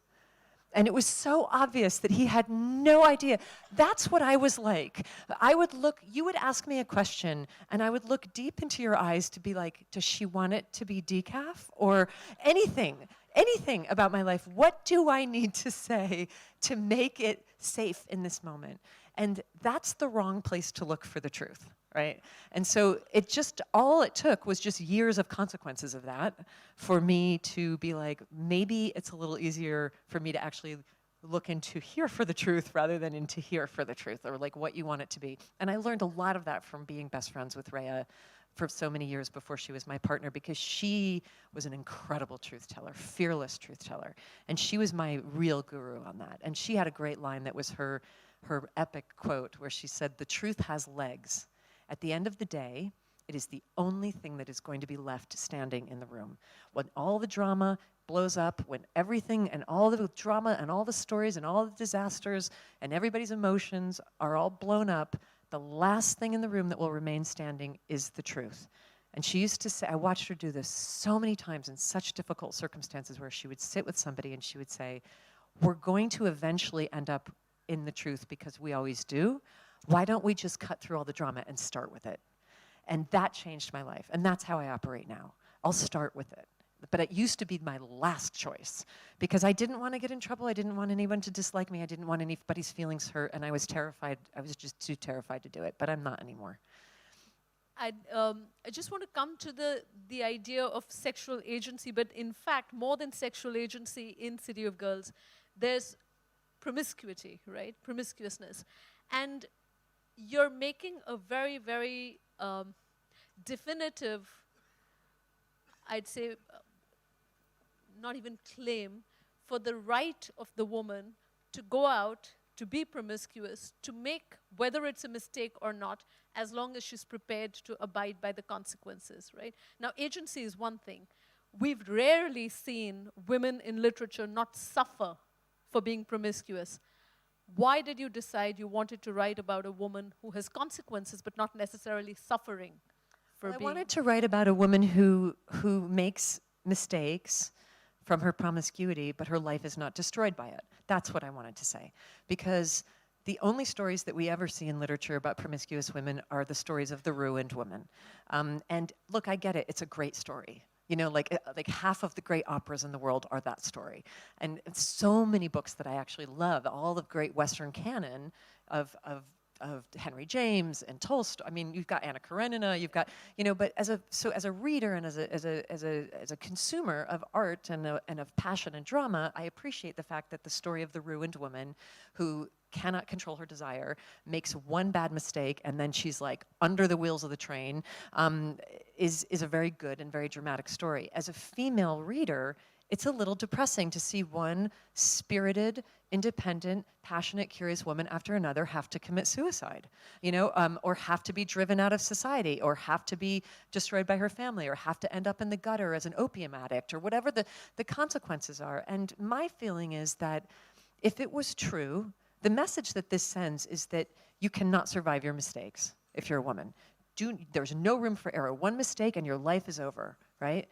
[SPEAKER 2] And it was so obvious that he had no idea. That's what I was like. You would ask me a question, and I would look deep into your eyes to be like, does she want it to be decaf? Or anything about my life. What do I need to say to make it safe in this moment? And that's the wrong place to look for the truth, right? And so all it took was just years of consequences of that for me to be like, maybe it's a little easier for me to actually look into here for the truth rather than into here for the truth, or like what you want it to be. And I learned a lot of that from being best friends with Rhea for so many years before she was my partner, because she was an incredible truth teller, fearless truth teller. And she was my real guru on that. And she had a great line that was her epic quote where she said, "The truth has legs. At the end of the day, it is the only thing that is going to be left standing in the room. When all the drama blows up, when everything and all the drama and all the stories and all the disasters and everybody's emotions are all blown up, the last thing in the room that will remain standing is the truth." And she used to say, I watched her do this so many times in such difficult circumstances, where she would sit with somebody and she would say, we're going to eventually end up in the truth because we always do. Why don't we just cut through all the drama and start with it? And that changed my life. And that's how I operate now. I'll start with it. But it used to be my last choice because I didn't want to get in trouble. I didn't want anyone to dislike me. I didn't want anybody's feelings hurt. And I was terrified. I was just too terrified to do it. But I'm not anymore.
[SPEAKER 1] I just want to come to the idea of sexual agency. But in fact, more than sexual agency in City of Girls, there's promiscuity, right? Promiscuousness. And you're making a very, very definitive, I'd say, not even claim, for the right of the woman to go out, to be promiscuous, to make, whether it's a mistake or not, as long as she's prepared to abide by the consequences, right? Now, agency is one thing. We've rarely seen women in literature not suffer for being promiscuous. Why did you decide you wanted to write about a woman who has consequences but not necessarily suffering for being?
[SPEAKER 2] I wanted to write about a woman who makes mistakes from her promiscuity, but her life is not destroyed by it. That's what I wanted to say. Because the only stories that we ever see in literature about promiscuous women are the stories of the ruined woman. And look, I get it, it's a great story. You know, like half of the great operas in the world are that story. And so many books that I actually love, all the great Western canon of Henry James and Tolstoy. I mean, you've got Anna Karenina, you've got, you know, but as a reader and as a consumer of art and of passion and drama, I appreciate the fact that the story of the ruined woman who cannot control her desire, makes one bad mistake, and then she's like under the wheels of the train, is a very good and very dramatic story. As a female reader, it's a little depressing to see one spirited, independent, passionate, curious woman after another have to commit suicide, you know, or have to be driven out of society, or have to be destroyed by her family, or have to end up in the gutter as an opium addict, or whatever the consequences are. And my feeling is that if it was true, the message that this sends is that you cannot survive your mistakes if you're a woman. there's no room for error. One mistake and your life is over, right?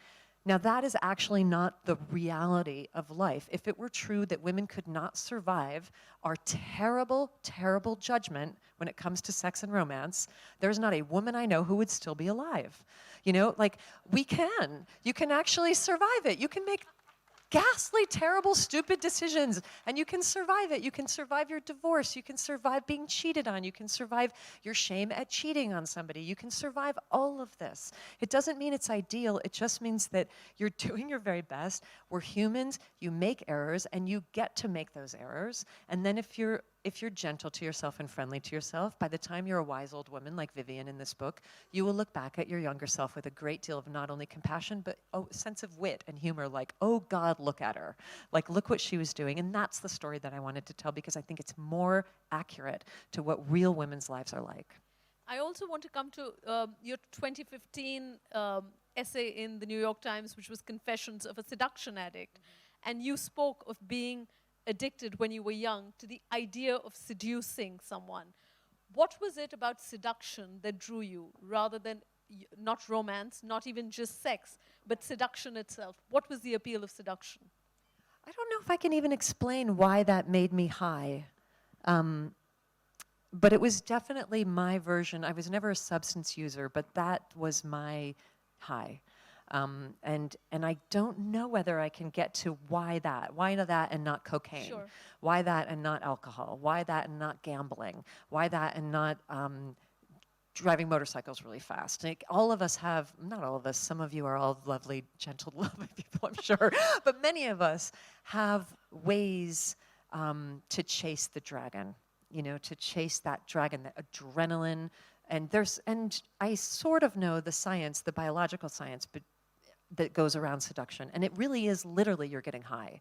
[SPEAKER 2] Now that is actually not the reality of life. If it were true that women could not survive our terrible, terrible judgment when it comes to sex and romance, there's not a woman I know who would still be alive. You know, like, we can. You can actually survive it. You can make ghastly, terrible, stupid decisions, and you can survive it. You can survive your divorce. You can survive being cheated on. You can survive your shame at cheating on somebody. You can survive all of this. It doesn't mean it's ideal. It just means that you're doing your very best. We're humans. You make errors, and you get to make those errors. And then if you're gentle to yourself and friendly to yourself, by the time you're a wise old woman like Vivian in this book, you will look back at your younger self with a great deal of not only compassion, but a sense of wit and humor, like, oh God, look at her. Like, look what she was doing. And that's the story that I wanted to tell, because I think it's more accurate to what real women's lives are like.
[SPEAKER 1] I also want to come to your 2015 essay in the New York Times, which was Confessions of a Seduction Addict. And you spoke of being addicted when you were young to the idea of seducing someone. What was it about seduction that drew you, rather than not romance, not even just sex, but seduction itself? What was the appeal of seduction?
[SPEAKER 2] I don't know if I can even explain why that made me high. But it was definitely my version. I was never a substance user, but that was my high. And I don't know whether I can get to why that and not cocaine,
[SPEAKER 1] Sure.
[SPEAKER 2] Why that and not alcohol, why that and not gambling, why that and not driving motorcycles really fast. Like, all of us have, not all of us, some of you are all lovely, gentle, lovely people, I'm sure, but many of us have ways to chase the dragon, you know, to chase that dragon, the adrenaline. And I sort of know the science, the biological science, but that goes around seduction. And it really is literally you're getting high.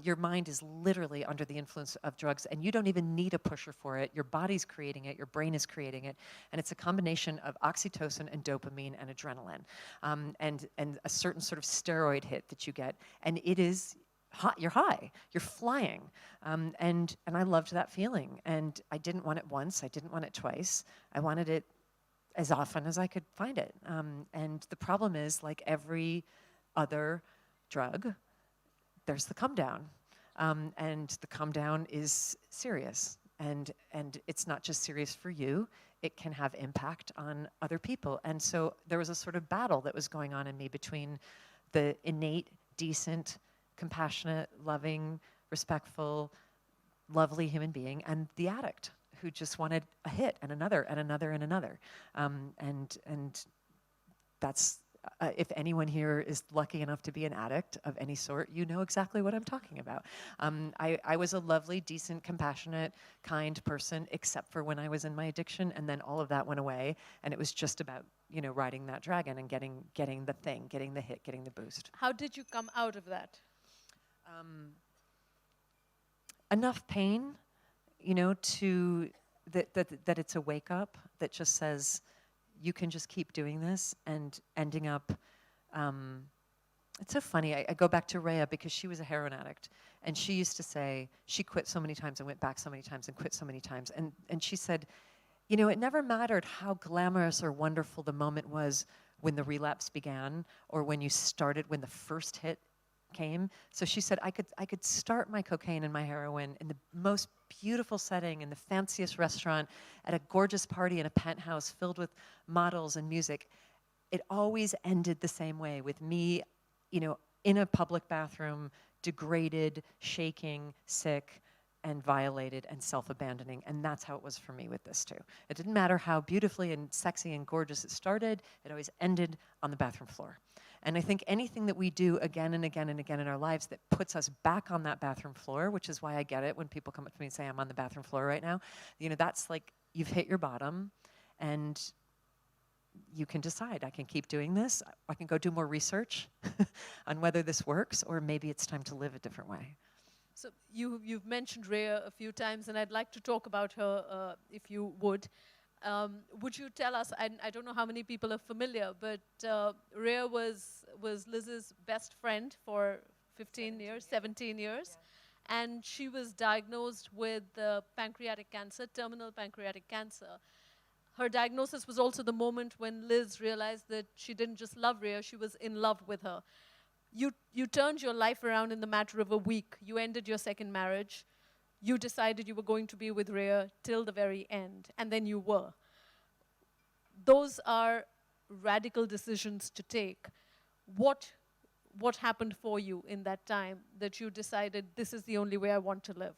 [SPEAKER 2] Your mind is literally under the influence of drugs, and you don't even need a pusher for it. Your body's creating it, your brain is creating it, and it's a combination of oxytocin and dopamine and adrenaline, and a certain sort of steroid hit that you get. And it is hot, you're high, you're flying. And I loved that feeling. And I didn't want it once, I didn't want it twice. I wanted it as often as I could find it. And the problem is, like every other drug, there's the come down. And the come down is serious. And it's not just serious for you, it can have impact on other people. And so there was a sort of battle that was going on in me between the innate, decent, compassionate, loving, respectful, lovely human being and the addict who just wanted a hit and another and another and another. And that's, if anyone here is lucky enough to be an addict of any sort, you know exactly what I'm talking about. I was a lovely, decent, compassionate, kind person, except for when I was in my addiction, and then all of that went away, and it was just about, you know, riding that dragon and getting the thing, getting the hit, getting the boost.
[SPEAKER 1] How did you come out of that?
[SPEAKER 2] Enough pain, you know, that it's a wake up that just says you can just keep doing this, and ending up, it's so funny, I go back to Rhea because she was a heroin addict, and she used to say she quit so many times and went back so many times and quit so many times, and she said, you know, it never mattered how glamorous or wonderful the moment was when the relapse began, or when you started, when the first hit came. So she said, I could start my cocaine and my heroin in the most beautiful setting, in the fanciest restaurant, at a gorgeous party in a penthouse filled with models and music. It always ended the same way, with me, you know, in a public bathroom, degraded, shaking, sick, and violated and self-abandoning. And that's how it was for me with this too. It didn't matter how beautifully and sexy and gorgeous it started, it always ended on the bathroom floor. And I think anything that we do again and again and again in our lives that puts us back on that bathroom floor, which is why I get it when people come up to me and say, I'm on the bathroom floor right now, you know, that's like, you've hit your bottom, and you can decide, I can keep doing this, I can go do more research on whether this works, or maybe it's time to live a different way.
[SPEAKER 1] So you've mentioned Rhea a few times, and I'd like to talk about her, if you would. Would you tell us, I don't know how many people are familiar, but Rhea was Liz's best friend for 17 years, yeah. And she was diagnosed with pancreatic cancer, terminal pancreatic cancer. her diagnosis was also the moment when Liz realized that she didn't just love Rhea, she was in love with her. You turned your life around in the matter of a week. You ended your second marriage. You decided you were going to be with Rhea till the very end, and then you were. Those are radical decisions to take. What happened for you in that time that you decided this is the only way I want to live?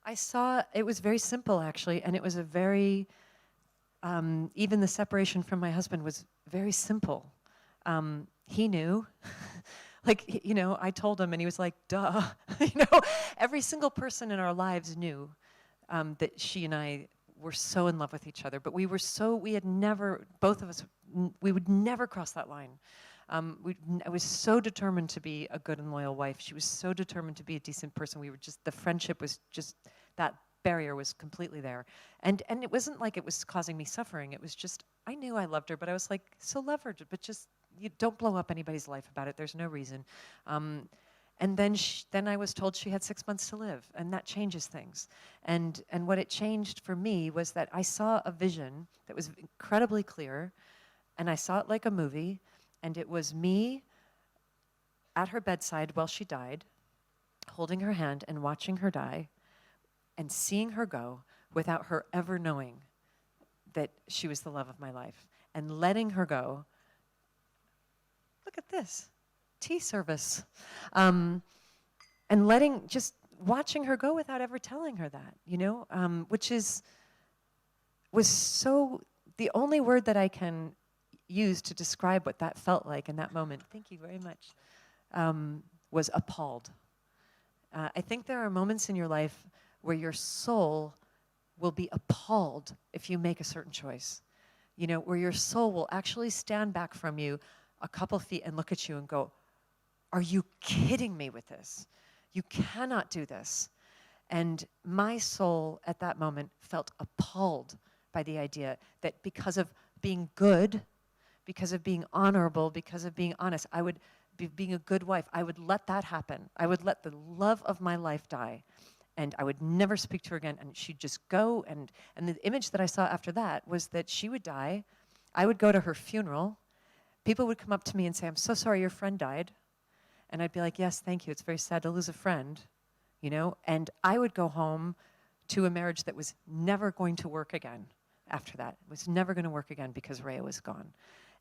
[SPEAKER 2] I saw, it was very simple actually, and it was a very, even the separation from my husband was very simple. He knew. Like, you know, I told him and he was like, duh. You know, every single person in our lives knew that she and I were so in love with each other, but we had never, both of us, we would never cross that line. I was so determined to be a good and loyal wife. She was so determined to be a decent person. We were just, the friendship was just, that barrier was completely there. And it wasn't like it was causing me suffering. It was just, I knew I loved her, but I was like, so love her, but just, you don't blow up anybody's life about it. There's no reason. And then I was told she had 6 months to live, and that changes things. And what it changed for me was that I saw a vision that was incredibly clear, and I saw it like a movie, and it was me at her bedside while she died, holding her hand and watching her die, and seeing her go without her ever knowing that she was the love of my life, and letting her go. Look at this, tea service. And just watching her go without ever telling her that, you know, was so, the only word that I can use to describe what that felt like in that moment, thank you very much, was appalled. I think there are moments in your life where your soul will be appalled if you make a certain choice. You know, where your soul will actually stand back from you a couple feet and look at you and go, are you kidding me with this? You cannot do this. And my soul at that moment felt appalled by the idea that because of being good, because of being honorable, because of being honest, I would be being a good wife, I would let that happen. I would let the love of my life die. And I would never speak to her again, and she'd just go, and the image that I saw after that was that she would die, I would go to her funeral, people would come up to me and say, I'm so sorry your friend died. And I'd be like, yes, thank you, it's very sad to lose a friend, you know? And I would go home to a marriage that was never going to work again after that. It was never gonna work again because Rhea was gone.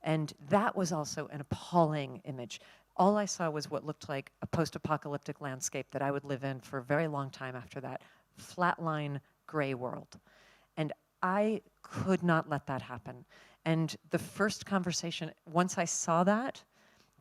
[SPEAKER 2] And that was also an appalling image. All I saw was what looked like a post-apocalyptic landscape that I would live in for a very long time after that. Flatline, gray world. And I could not let that happen. And the first conversation, once I saw that,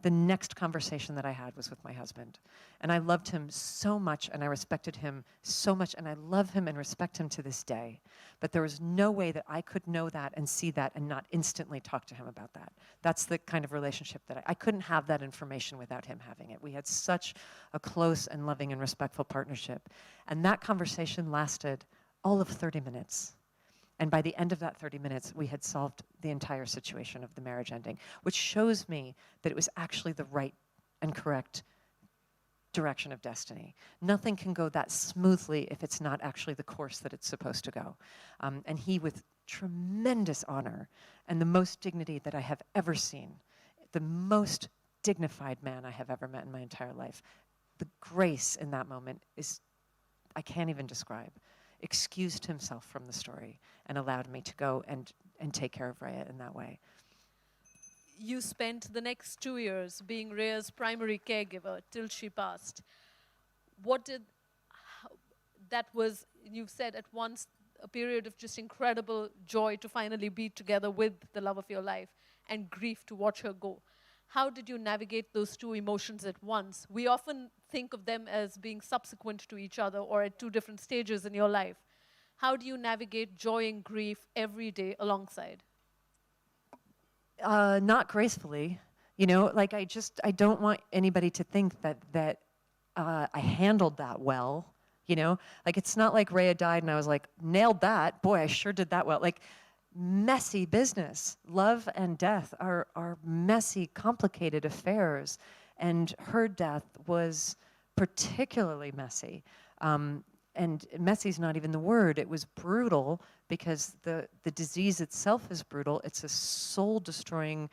[SPEAKER 2] the next conversation that I had was with my husband. And I loved him so much, and I respected him so much, and I love him and respect him to this day. But there was no way that I could know that and see that and not instantly talk to him about that. That's the kind of relationship that I couldn't have that information without him having it. We had such a close and loving and respectful partnership. And that conversation lasted all of 30 minutes. And by the end of that 30 minutes, we had solved the entire situation of the marriage ending, which shows me that it was actually the right and correct direction of destiny. Nothing can go that smoothly if it's not actually the course that it's supposed to go. And he, with tremendous honor and the most dignity that I have ever seen, the most dignified man I have ever met in my entire life, the grace in that moment is, I can't even describe. Excused himself from the story and allowed me to go and take care of Rhea in that way.
[SPEAKER 1] You spent the next 2 years being Rhea's primary caregiver till she passed. That was, you've said at once, a period of just incredible joy to finally be together with the love of your life, and grief to watch her go. How did you navigate those two emotions at once? We often think of them as being subsequent to each other or at two different stages in your life. How do you navigate joy and grief every day alongside?
[SPEAKER 2] Not gracefully. You know, like I don't want anybody to think that I handled that well. You know, like it's not like Rhea died and I was like, nailed that. Boy, I sure did that well. Like, messy business. Love and death are messy, complicated affairs. And her death was particularly messy. messy's not even the word. It was brutal because the disease itself is brutal. It's a soul-destroying,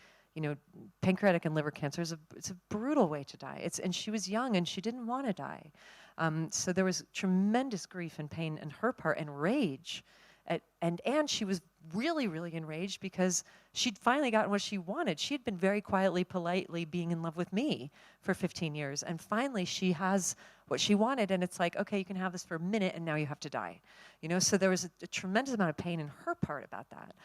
[SPEAKER 2] pancreatic and liver cancer it's a brutal way to die. And she was young and she didn't want to die. So there was tremendous grief and pain on her part and rage. And she was really, really enraged because she'd finally gotten what she wanted. She had been very quietly, politely being in love with me for 15 years. And finally, she has what she wanted. And it's like, okay, you can have this for a minute, and now you have to die. So there was a tremendous amount of pain in her part about that.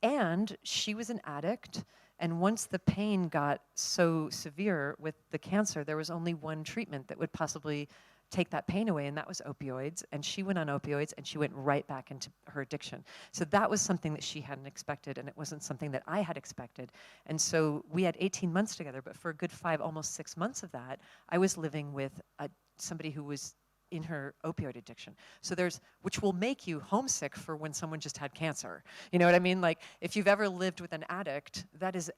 [SPEAKER 2] And she was an addict. And once the pain got so severe with the cancer, there was only one treatment that would possibly take that pain away, and that was opioids. And she went on opioids, and she went right back into her addiction. So that was something that she hadn't expected, and it wasn't something that I had expected. And so we had 18 months together, but for a good 5, almost 6 months of that, I was living with somebody who was in her opioid addiction. So which will make you homesick for when someone just had cancer. You know what I mean? Like, if you've ever lived with an addict, that is,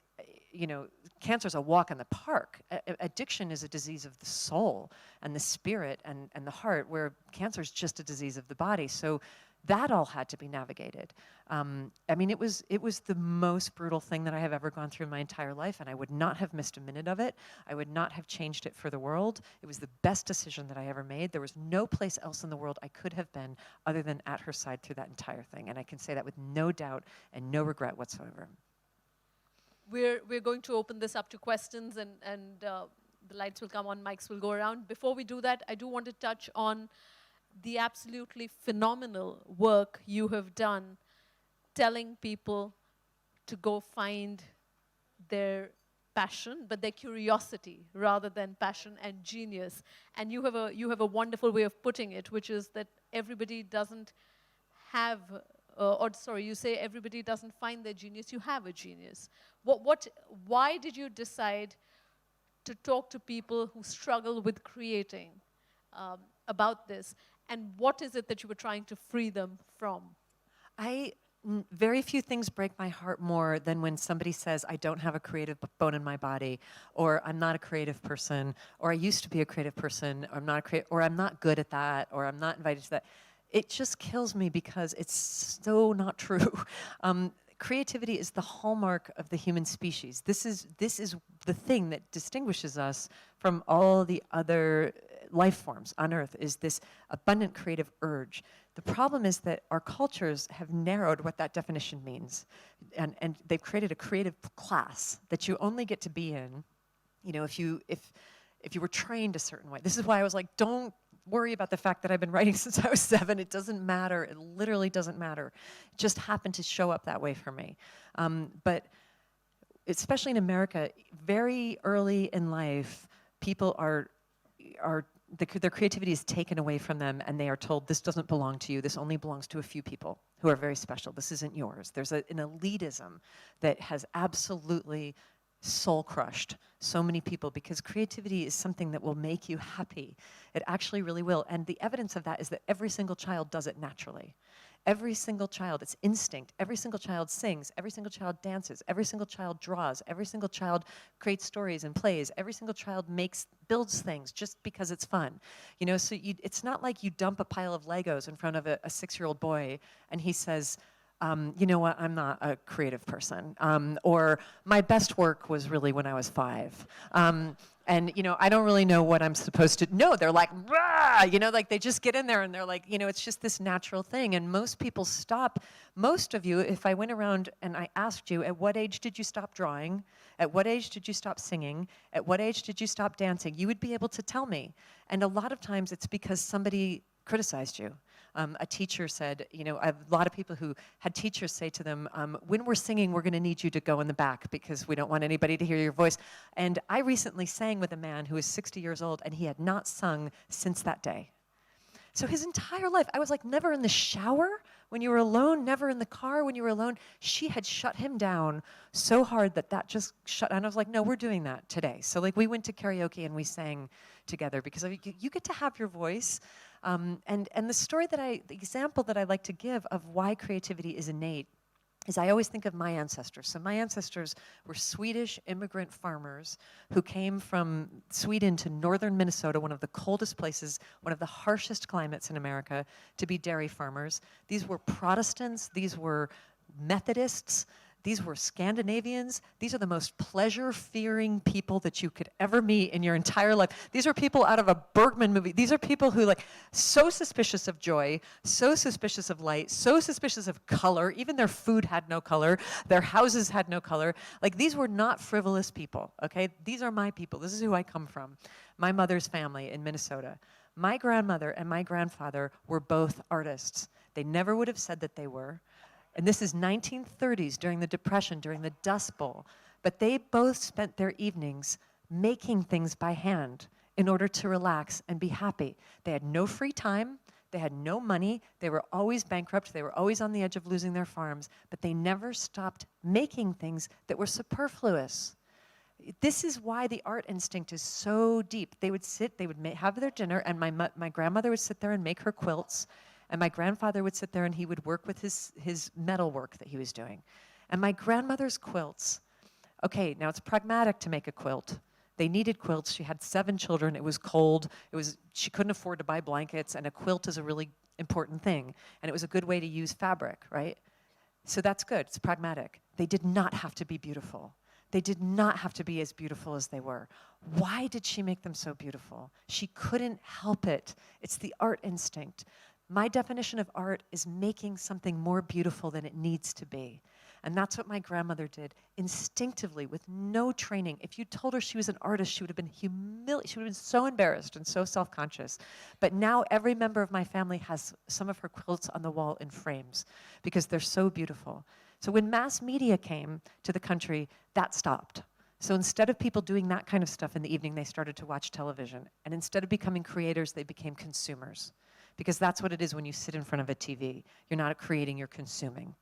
[SPEAKER 2] cancer's a walk in the park. Addiction is a disease of the soul and the spirit and the heart, where cancer is just a disease of the body. So that all had to be navigated. It was the most brutal thing that I have ever gone through in my entire life, and I would not have missed a minute of it. I would not have changed it for the world. It was the best decision that I ever made. There was no place else in the world I could have been other than at her side through that entire thing, and I can say that with no doubt and no regret whatsoever.
[SPEAKER 1] We're going to open this up to questions, and the lights will come on, mics will go around. Before we do that, I do want to touch on the absolutely phenomenal work you have done telling people to go find their passion, but their curiosity rather than passion and genius. And you have a wonderful way of putting it, which is that everybody doesn't have, you say everybody doesn't find their genius, you have a genius. Why did you decide to talk to people who struggle with creating about this? And what is it that you were trying to free them from?
[SPEAKER 2] Very few things break my heart more than when somebody says, I don't have a creative bone in my body, or I'm not a creative person, or I used to be a creative person, or I'm not good at that, or I'm not invited to that. It just kills me because it's so not true. Creativity is the hallmark of the human species. This is the thing that distinguishes us from all the other life forms on Earth, is this abundant creative urge. The problem is that our cultures have narrowed what that definition means, and they've created a creative class that you only get to be in, if you were trained a certain way. This is why I was like, don't worry about the fact that I've been writing since I was 7. It doesn't matter. It literally doesn't matter. It just happened to show up that way for me. But especially in America, very early in life, people their creativity is taken away from them, and they are told, this doesn't belong to you. This only belongs to a few people who are very special. This isn't yours. There's an elitism that has absolutely soul-crushed so many people, because creativity is something that will make you happy. It actually really will. And the evidence of that is that every single child does it naturally. Every single child, it's instinct. Every single child sings. Every single child dances. Every single child draws. Every single child creates stories and plays. Every single child builds things just because it's fun. So it's not like you dump a pile of Legos in front of a 6-year-old boy and he says, you know what, I'm not a creative person. Or my best work was really when I was 5. And, I don't really know what I'm supposed to. No, they're like, rah! Like they just get in there and they're like, it's just this natural thing. And most people stop. Most of you, if I went around and I asked you, at what age did you stop drawing? At what age did you stop singing? At what age did you stop dancing? You would be able to tell me. And a lot of times it's because somebody criticized you. A teacher said, a lot of people who had teachers say to them, when we're singing, we're going to need you to go in the back because we don't want anybody to hear your voice. And I recently sang with a man who is 60 years old, and he had not sung since that day. So his entire life, I was like, never in the shower when you were alone, never in the car when you were alone. She had shut him down so hard that just shut. And I was like, no, we're doing that today. So we went to karaoke and we sang together, because you get to have your voice. And the example that I like to give of why creativity is innate is I always think of my ancestors. So my ancestors were Swedish immigrant farmers who came from Sweden to northern Minnesota, one of the coldest places, one of the harshest climates in America, to be dairy farmers. These were Protestants, these were Methodists, these were Scandinavians. These are the most pleasure-fearing people that you could ever meet in your entire life. These are people out of a Bergman movie. These are people who, like, so suspicious of joy, so suspicious of light, so suspicious of color. Even their food had no color. Their houses had no color. Like, these were not frivolous people, okay? These are my people. This is who I come from. My mother's family in Minnesota. My grandmother and my grandfather were both artists. They never would have said that they were. And this is 1930s, during the Depression, during the Dust Bowl. But they both spent their evenings making things by hand in order to relax and be happy. They had no free time. They had no money. They were always bankrupt. They were always on the edge of losing their farms. But they never stopped making things that were superfluous. This is why the art instinct is so deep. They would sit, they would have their dinner, and my grandmother would sit there and make her quilts. And my grandfather would sit there and he would work with his metal work that he was doing. And my grandmother's quilts, okay, now it's pragmatic to make a quilt. They needed quilts. She had 7 children. It was cold. She couldn't afford to buy blankets, and a quilt is a really important thing. And it was a good way to use fabric, right? So that's good. It's pragmatic. They did not have to be beautiful. They did not have to be as beautiful as they were. Why did she make them so beautiful? She couldn't help it. It's the art instinct. My definition of art is making something more beautiful than it needs to be. And that's what my grandmother did instinctively with no training. If you told her she was an artist, she would have been she would have been so embarrassed and so self-conscious. But now every member of my family has some of her quilts on the wall in frames because they're so beautiful. So when mass media came to the country, that stopped. So instead of people doing that kind of stuff in the evening, they started to watch television. And instead of becoming creators, they became consumers. Because that's what it is when you sit in front of a TV. You're not creating, you're consuming,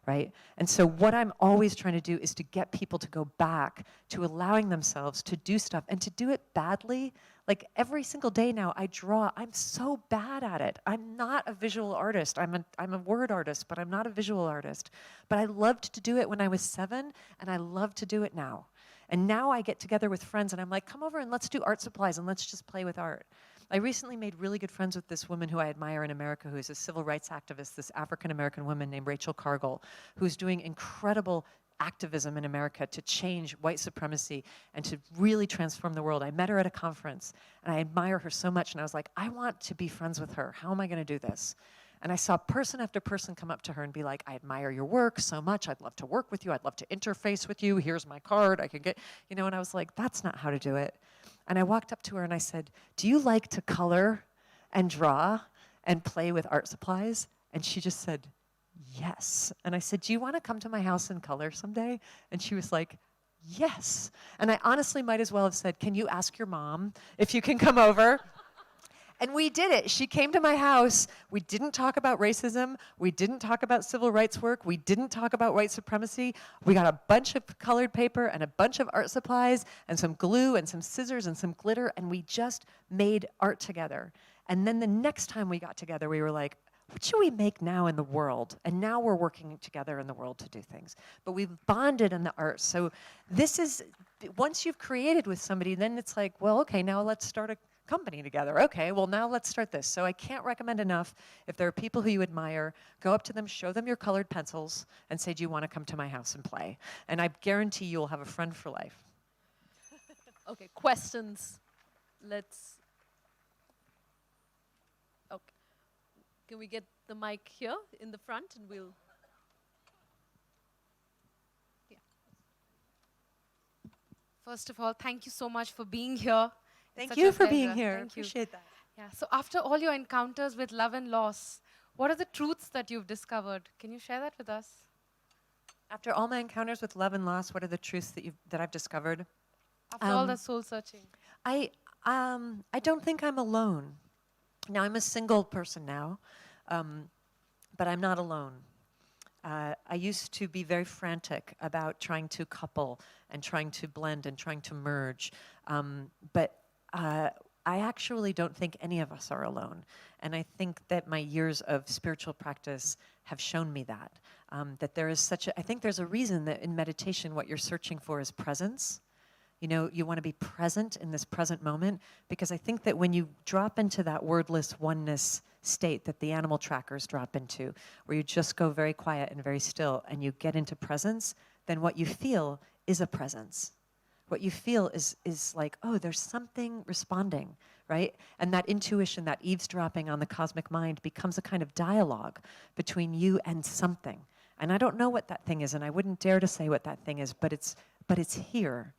[SPEAKER 2] right? And so what I'm always trying to do is to get people to go back to allowing themselves to do stuff and to do it badly. Like every single day now I draw, I'm so bad at it. I'm not a visual artist. I'm a word artist, but I'm not a visual artist. But I loved to do it when I was 7, and I love to do it now. And now I get together with friends and I'm like, come over and let's do art supplies and let's just play with art. I recently made really good friends with this woman who I admire in America, who is a civil rights activist, this African-American woman named Rachel Cargill, who's doing incredible activism in America to change white supremacy and to really transform the world. I met her at a conference, and I admire her so much, and I was like, I want to be friends with her. How am I going to do this? And I saw person after person come up to her and be like, I admire your work so much. I'd love to work with you. I'd love to interface with you. Here's my card. I could get, you know, and I was like, that's not how to do it. And I walked up to her and I said, do you like to color and draw and play with art supplies? And she just said, yes. And I said, do you want to come to my house and color someday? And she was like, yes. And I honestly might as well have said, can you ask your mom if you can come over? And we did it. She came to my house. We didn't talk about racism. We didn't talk about civil rights work. We didn't talk about white supremacy. We got a bunch of colored paper and a bunch of art supplies and some glue and some scissors and some glitter, and we just made art together. And then the next time we got together, we were like, what should we make now in the world? And now we're working together in the world to do things. But we've bonded in the arts. So this is, once you've created with somebody, then it's like, well, okay, now let's start a company together. Okay, well now let's start this. So I can't recommend enough, if there are people who you admire, go up to them, show them your colored pencils, and say, do you want to come to my house and play? And I guarantee you'll have a friend for life.
[SPEAKER 1] Okay, questions. Let's, okay. Can we get the mic here in the front and we'll, yeah.
[SPEAKER 3] First of all, thank you so much for being here.
[SPEAKER 2] Thank you for being here.
[SPEAKER 3] Thank you.
[SPEAKER 2] Appreciate that.
[SPEAKER 3] Yeah. So after all your encounters with love and loss, what are the truths that you've discovered? Can you share that with us?
[SPEAKER 2] After all my encounters with love and loss, what are the truths that I've discovered?
[SPEAKER 3] After all the soul searching.
[SPEAKER 2] I don't think I'm alone. Now, I'm a single person now, but I'm not alone. I used to be very frantic about trying to couple and trying to blend and trying to merge. But I actually don't think any of us are alone. And I think that my years of spiritual practice have shown me that. That there is I think there's a reason that in meditation what you're searching for is presence. You know, you want to be present in this present moment, because I think that when you drop into that wordless oneness state that the animal trackers drop into, where you just go very quiet and very still and you get into presence, then what you feel is a presence. What you feel is like, oh, there's something responding, right? And that intuition, that eavesdropping on the cosmic mind becomes a kind of dialogue between you and something. And I don't know what that thing is, and I wouldn't dare to say what that thing is, but it's here.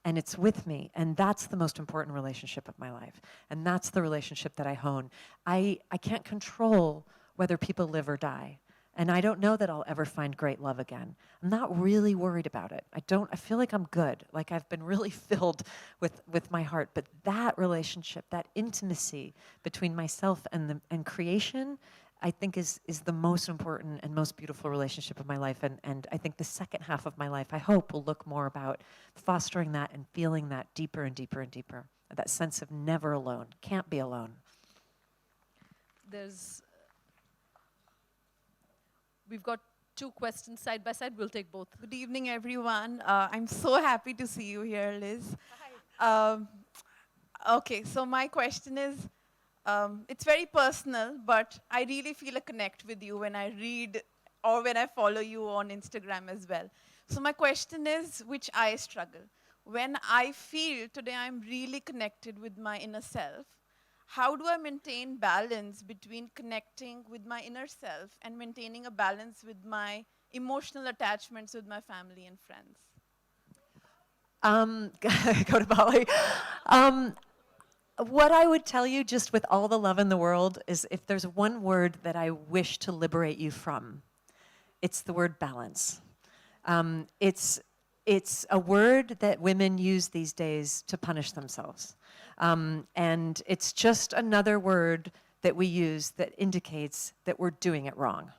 [SPEAKER 2] And it's with me, and that's the most important relationship of my life. And that's the relationship that I hone. I can't control whether people live or die. And I don't know that I'll ever find great love again. I'm not really worried about it. I feel like I'm good. Like I've been really filled with my heart. But that relationship, that intimacy between myself and creation, I think is the most important and most beautiful relationship of my life. And I think the second half of my life, I hope, will look more about fostering that and feeling that deeper and deeper and deeper. That sense of never alone, can't be alone.
[SPEAKER 1] We've got 2 questions side by side. We'll take both.
[SPEAKER 4] Good evening, everyone. I'm so happy to see you here, Liz. Okay, so my question is, it's very personal, but I really feel a connect with you when I read or when I follow you on Instagram as well. So my question is, which I struggle. When I feel today I'm really connected with my inner self, how do I maintain balance between connecting with my inner self and maintaining a balance with my emotional attachments with my family and friends?
[SPEAKER 2] Go to Bali. What I would tell you, just with all the love in the world, is if there's one word that I wish to liberate you from, it's the word balance. It's a word that women use these days to punish themselves. And it's just another word that we use that indicates that we're doing it wrong,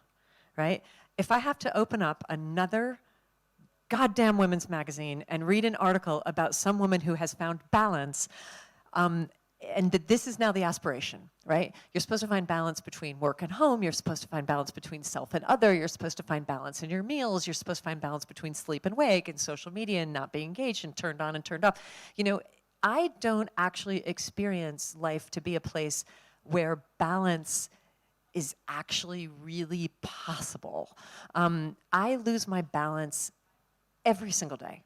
[SPEAKER 2] right? If I have to open up another goddamn women's magazine and read an article about some woman who has found balance, and that this is now the aspiration, right? You're supposed to find balance between work and home. You're supposed to find balance between self and other. You're supposed to find balance in your meals. You're supposed to find balance between sleep and wake and social media and not being engaged and turned on and turned off. You know, I don't actually experience life to be a place where balance is actually really possible. I lose my balance every single day.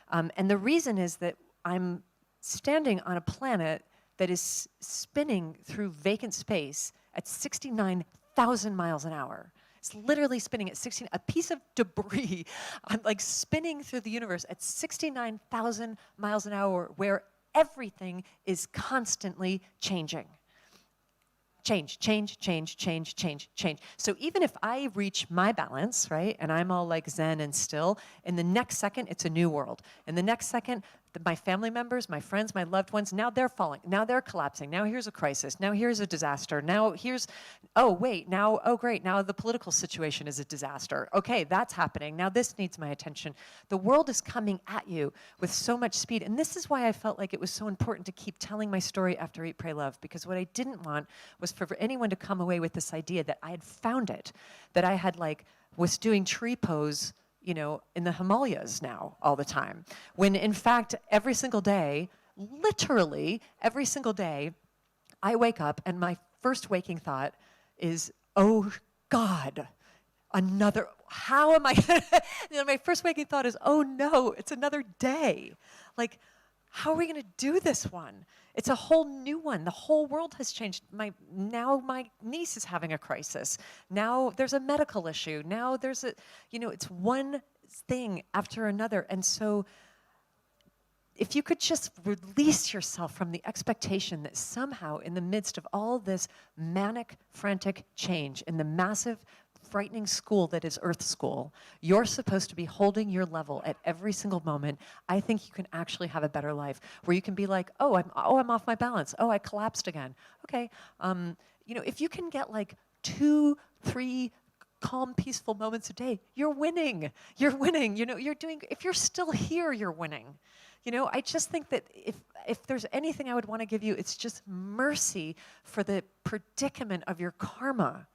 [SPEAKER 2] And the reason is that I'm standing on a planet that is spinning through vacant space at 69,000 miles an hour. It's literally spinning at 16, a piece of debris, I'm like spinning through the universe at 69,000 miles an hour, where everything is constantly changing. Change, change, change, change, change, change. So even if I reach my balance, right, and I'm all like zen and still, in the next second, it's a new world. In the next second, my family members, my friends, my loved ones, now they're falling. Now they're collapsing. Now here's a crisis. Now here's a disaster. Now here's, oh, wait, now, oh, great, now the political situation is a disaster. Okay, that's happening. Now this needs my attention. The world is coming at you with so much speed. And this is why I felt like it was so important to keep telling my story after Eat, Pray, Love, because what I didn't want was for anyone to come away with this idea that I had found it, that I had was doing tree pose, you know, in the Himalayas now all the time. When in fact, every single day, literally every single day, I wake up and my first waking thought is, oh God, how am I my first waking thought is, oh no, it's another day. Like, how are we gonna do this one? It's a whole new one. The whole world has changed. Now my niece is having a crisis. Now there's a medical issue. Now there's it's one thing after another. And so if you could just release yourself from the expectation that somehow in the midst of all this manic, frantic change, in the massive, frightening school that is Earth School, you're supposed to be holding your level at every single moment. I think you can actually have a better life where you can be like, oh, I'm off my balance. Oh, I collapsed again. Okay, if you can get 2, 3 calm, peaceful moments a day, you're winning. You're winning. You know, you're doing, if you're still here, you're winning. You know, I just think that if there's anything I would want to give you, it's just mercy for the predicament of your karma.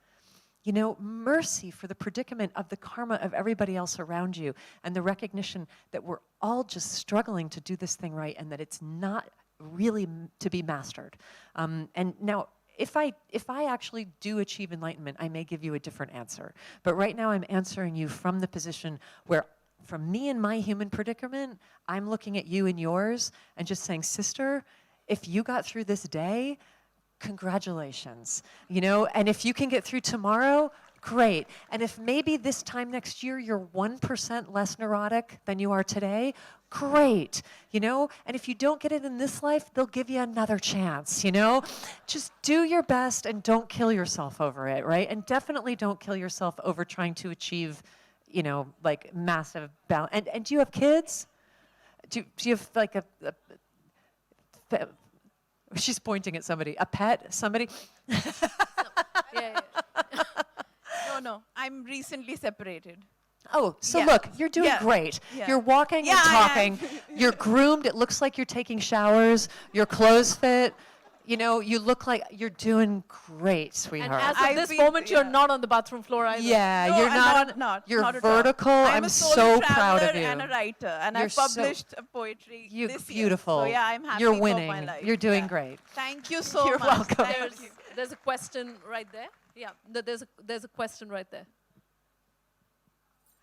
[SPEAKER 2] You know, mercy for the predicament of the karma of everybody else around you, and the recognition that we're all just struggling to do this thing right, and that it's not really to be mastered. And now, if I actually do achieve enlightenment, I may give you a different answer. But right now I'm answering you from the position where, from me and my human predicament, I'm looking at you and yours and just saying, sister, if you got through this day, congratulations, you know, and if you can get through tomorrow, great. And if maybe this time next year you're 1% less neurotic than you are today, great, you know? And if you don't get it in this life, they'll give you another chance, you know? Just do your best and don't kill yourself over it, right? And definitely don't kill yourself over trying to achieve, you know, like massive balance. And do you have kids? Do you have like she's pointing at somebody. A pet? Somebody?
[SPEAKER 1] Yeah.
[SPEAKER 4] No, I'm recently separated.
[SPEAKER 2] Oh, so
[SPEAKER 4] Yeah.
[SPEAKER 2] look, you're doing
[SPEAKER 4] Yeah.
[SPEAKER 2] great.
[SPEAKER 4] Yeah.
[SPEAKER 2] You're walking
[SPEAKER 4] Yeah,
[SPEAKER 2] and
[SPEAKER 4] I am.
[SPEAKER 2] talking. You're groomed. It looks like you're taking showers. Your clothes fit. You know, you look like you're doing great,
[SPEAKER 1] And
[SPEAKER 2] sweetheart.
[SPEAKER 1] as of
[SPEAKER 4] I've
[SPEAKER 1] this
[SPEAKER 4] been-
[SPEAKER 1] moment, you're
[SPEAKER 4] yeah.
[SPEAKER 1] not on the bathroom floor either.
[SPEAKER 2] Yeah,
[SPEAKER 4] No,
[SPEAKER 2] you're
[SPEAKER 4] I'm
[SPEAKER 2] not.
[SPEAKER 4] not,
[SPEAKER 2] You're
[SPEAKER 4] not at all.
[SPEAKER 2] vertical.
[SPEAKER 4] I'm
[SPEAKER 2] I'm
[SPEAKER 4] a solo
[SPEAKER 2] so proud of
[SPEAKER 4] traveler
[SPEAKER 2] you.
[SPEAKER 4] and a writer, and
[SPEAKER 2] You're
[SPEAKER 4] I
[SPEAKER 2] so-
[SPEAKER 4] published a poetry
[SPEAKER 2] You
[SPEAKER 4] this
[SPEAKER 2] beautiful.
[SPEAKER 4] year. So yeah, I'm happy
[SPEAKER 2] You're
[SPEAKER 4] for
[SPEAKER 2] winning.
[SPEAKER 4] my life.
[SPEAKER 2] You're doing
[SPEAKER 4] Yeah.
[SPEAKER 2] great.
[SPEAKER 4] Thank you so
[SPEAKER 2] You're
[SPEAKER 4] much.
[SPEAKER 2] welcome.
[SPEAKER 4] Thank you.
[SPEAKER 1] There's a question right there. Yeah, there's a question right there.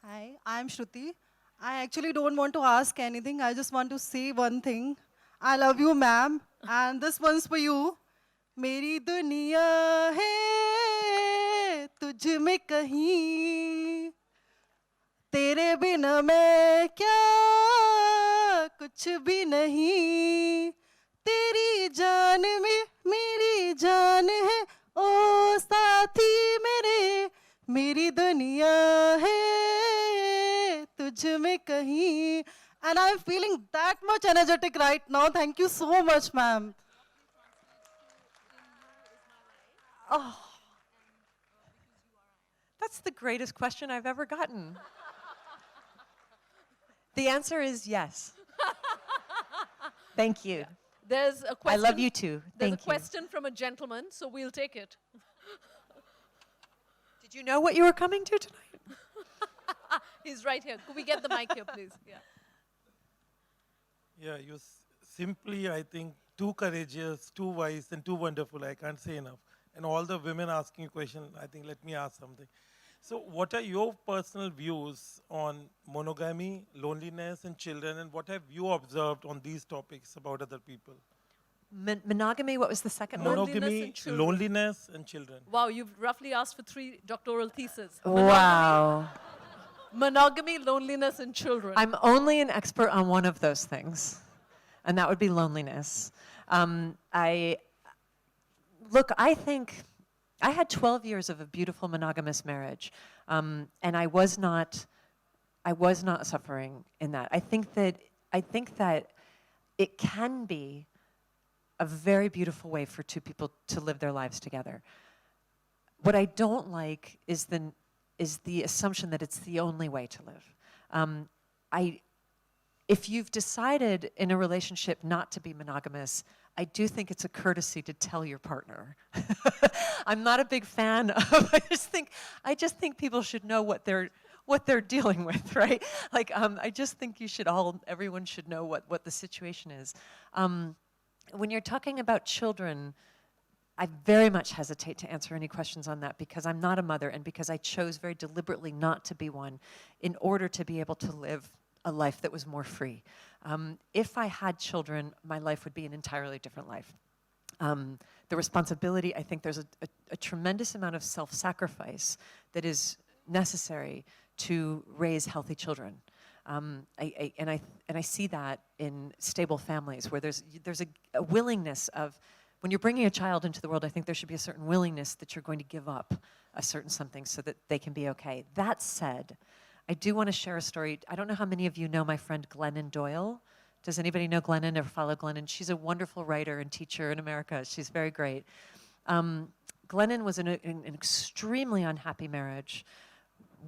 [SPEAKER 5] Hi, I'm Shruti. I actually don't want to ask anything. I just want to say one thing. I love you, ma'am. And this one's for you. मेरी दुनिया है तुझ में कहीं तेरे बिना मैं क्या कुछ भी नहीं तेरी जान में मेरी जान है ओ साथी मेरे मेरी दुनिया है तुझ में कहीं and I'm feeling that much energetic right now. Thank you so much, ma'am.
[SPEAKER 2] Oh, that's the greatest question I've ever gotten. The answer is yes. Thank you.
[SPEAKER 1] There's a
[SPEAKER 2] I
[SPEAKER 1] question.
[SPEAKER 2] love you too.
[SPEAKER 1] There's
[SPEAKER 2] Thank
[SPEAKER 1] a
[SPEAKER 2] you.
[SPEAKER 1] question from a gentleman, so we'll take it.
[SPEAKER 2] Did you know what you were coming to tonight?
[SPEAKER 1] He's right here. Could we get the mic here, please? Yeah.
[SPEAKER 6] Yeah, you simply, I think, too courageous, too wise, and too wonderful. I can't say enough. And all the women asking you question, I think, let me ask something. So what are your personal views on monogamy, loneliness, and children, and what have you observed on these topics about other people?
[SPEAKER 2] Monogamy, what was the second one?
[SPEAKER 1] Loneliness
[SPEAKER 6] Monogamy,
[SPEAKER 1] and children.
[SPEAKER 6] loneliness, and children.
[SPEAKER 1] Wow, you've roughly asked for 3 doctoral theses.
[SPEAKER 2] Wow.
[SPEAKER 1] Monogamy, loneliness, and children.
[SPEAKER 2] I'm only an expert on one of those things, and that would be loneliness. I think I had 12 years of a beautiful monogamous marriage, and I was not suffering in that. I think that it can be a very beautiful way for two people to live their lives together. What I don't like is the assumption that it's the only way to live. If you've decided in a relationship not to be monogamous, I do think it's a courtesy to tell your partner. I'm not a big fan of. I just think people should know what they're dealing with, right? Like, I just think everyone should know what the situation is. When you're talking about children, I very much hesitate to answer any questions on that because I'm not a mother and because I chose very deliberately not to be one in order to be able to live a life that was more free. If I had children, my life would be an entirely different life. The responsibility, I think there's a tremendous amount of self-sacrifice that is necessary to raise healthy children. I see that in stable families where there's a willingness of, when you're bringing a child into the world, I think there should be a certain willingness that you're going to give up a certain something so that they can be okay. That said, I do want to share a story. I don't know how many of you know my friend Glennon Doyle. Does anybody know Glennon or follow Glennon? She's a wonderful writer and teacher in America. She's very great. Glennon was in an extremely unhappy marriage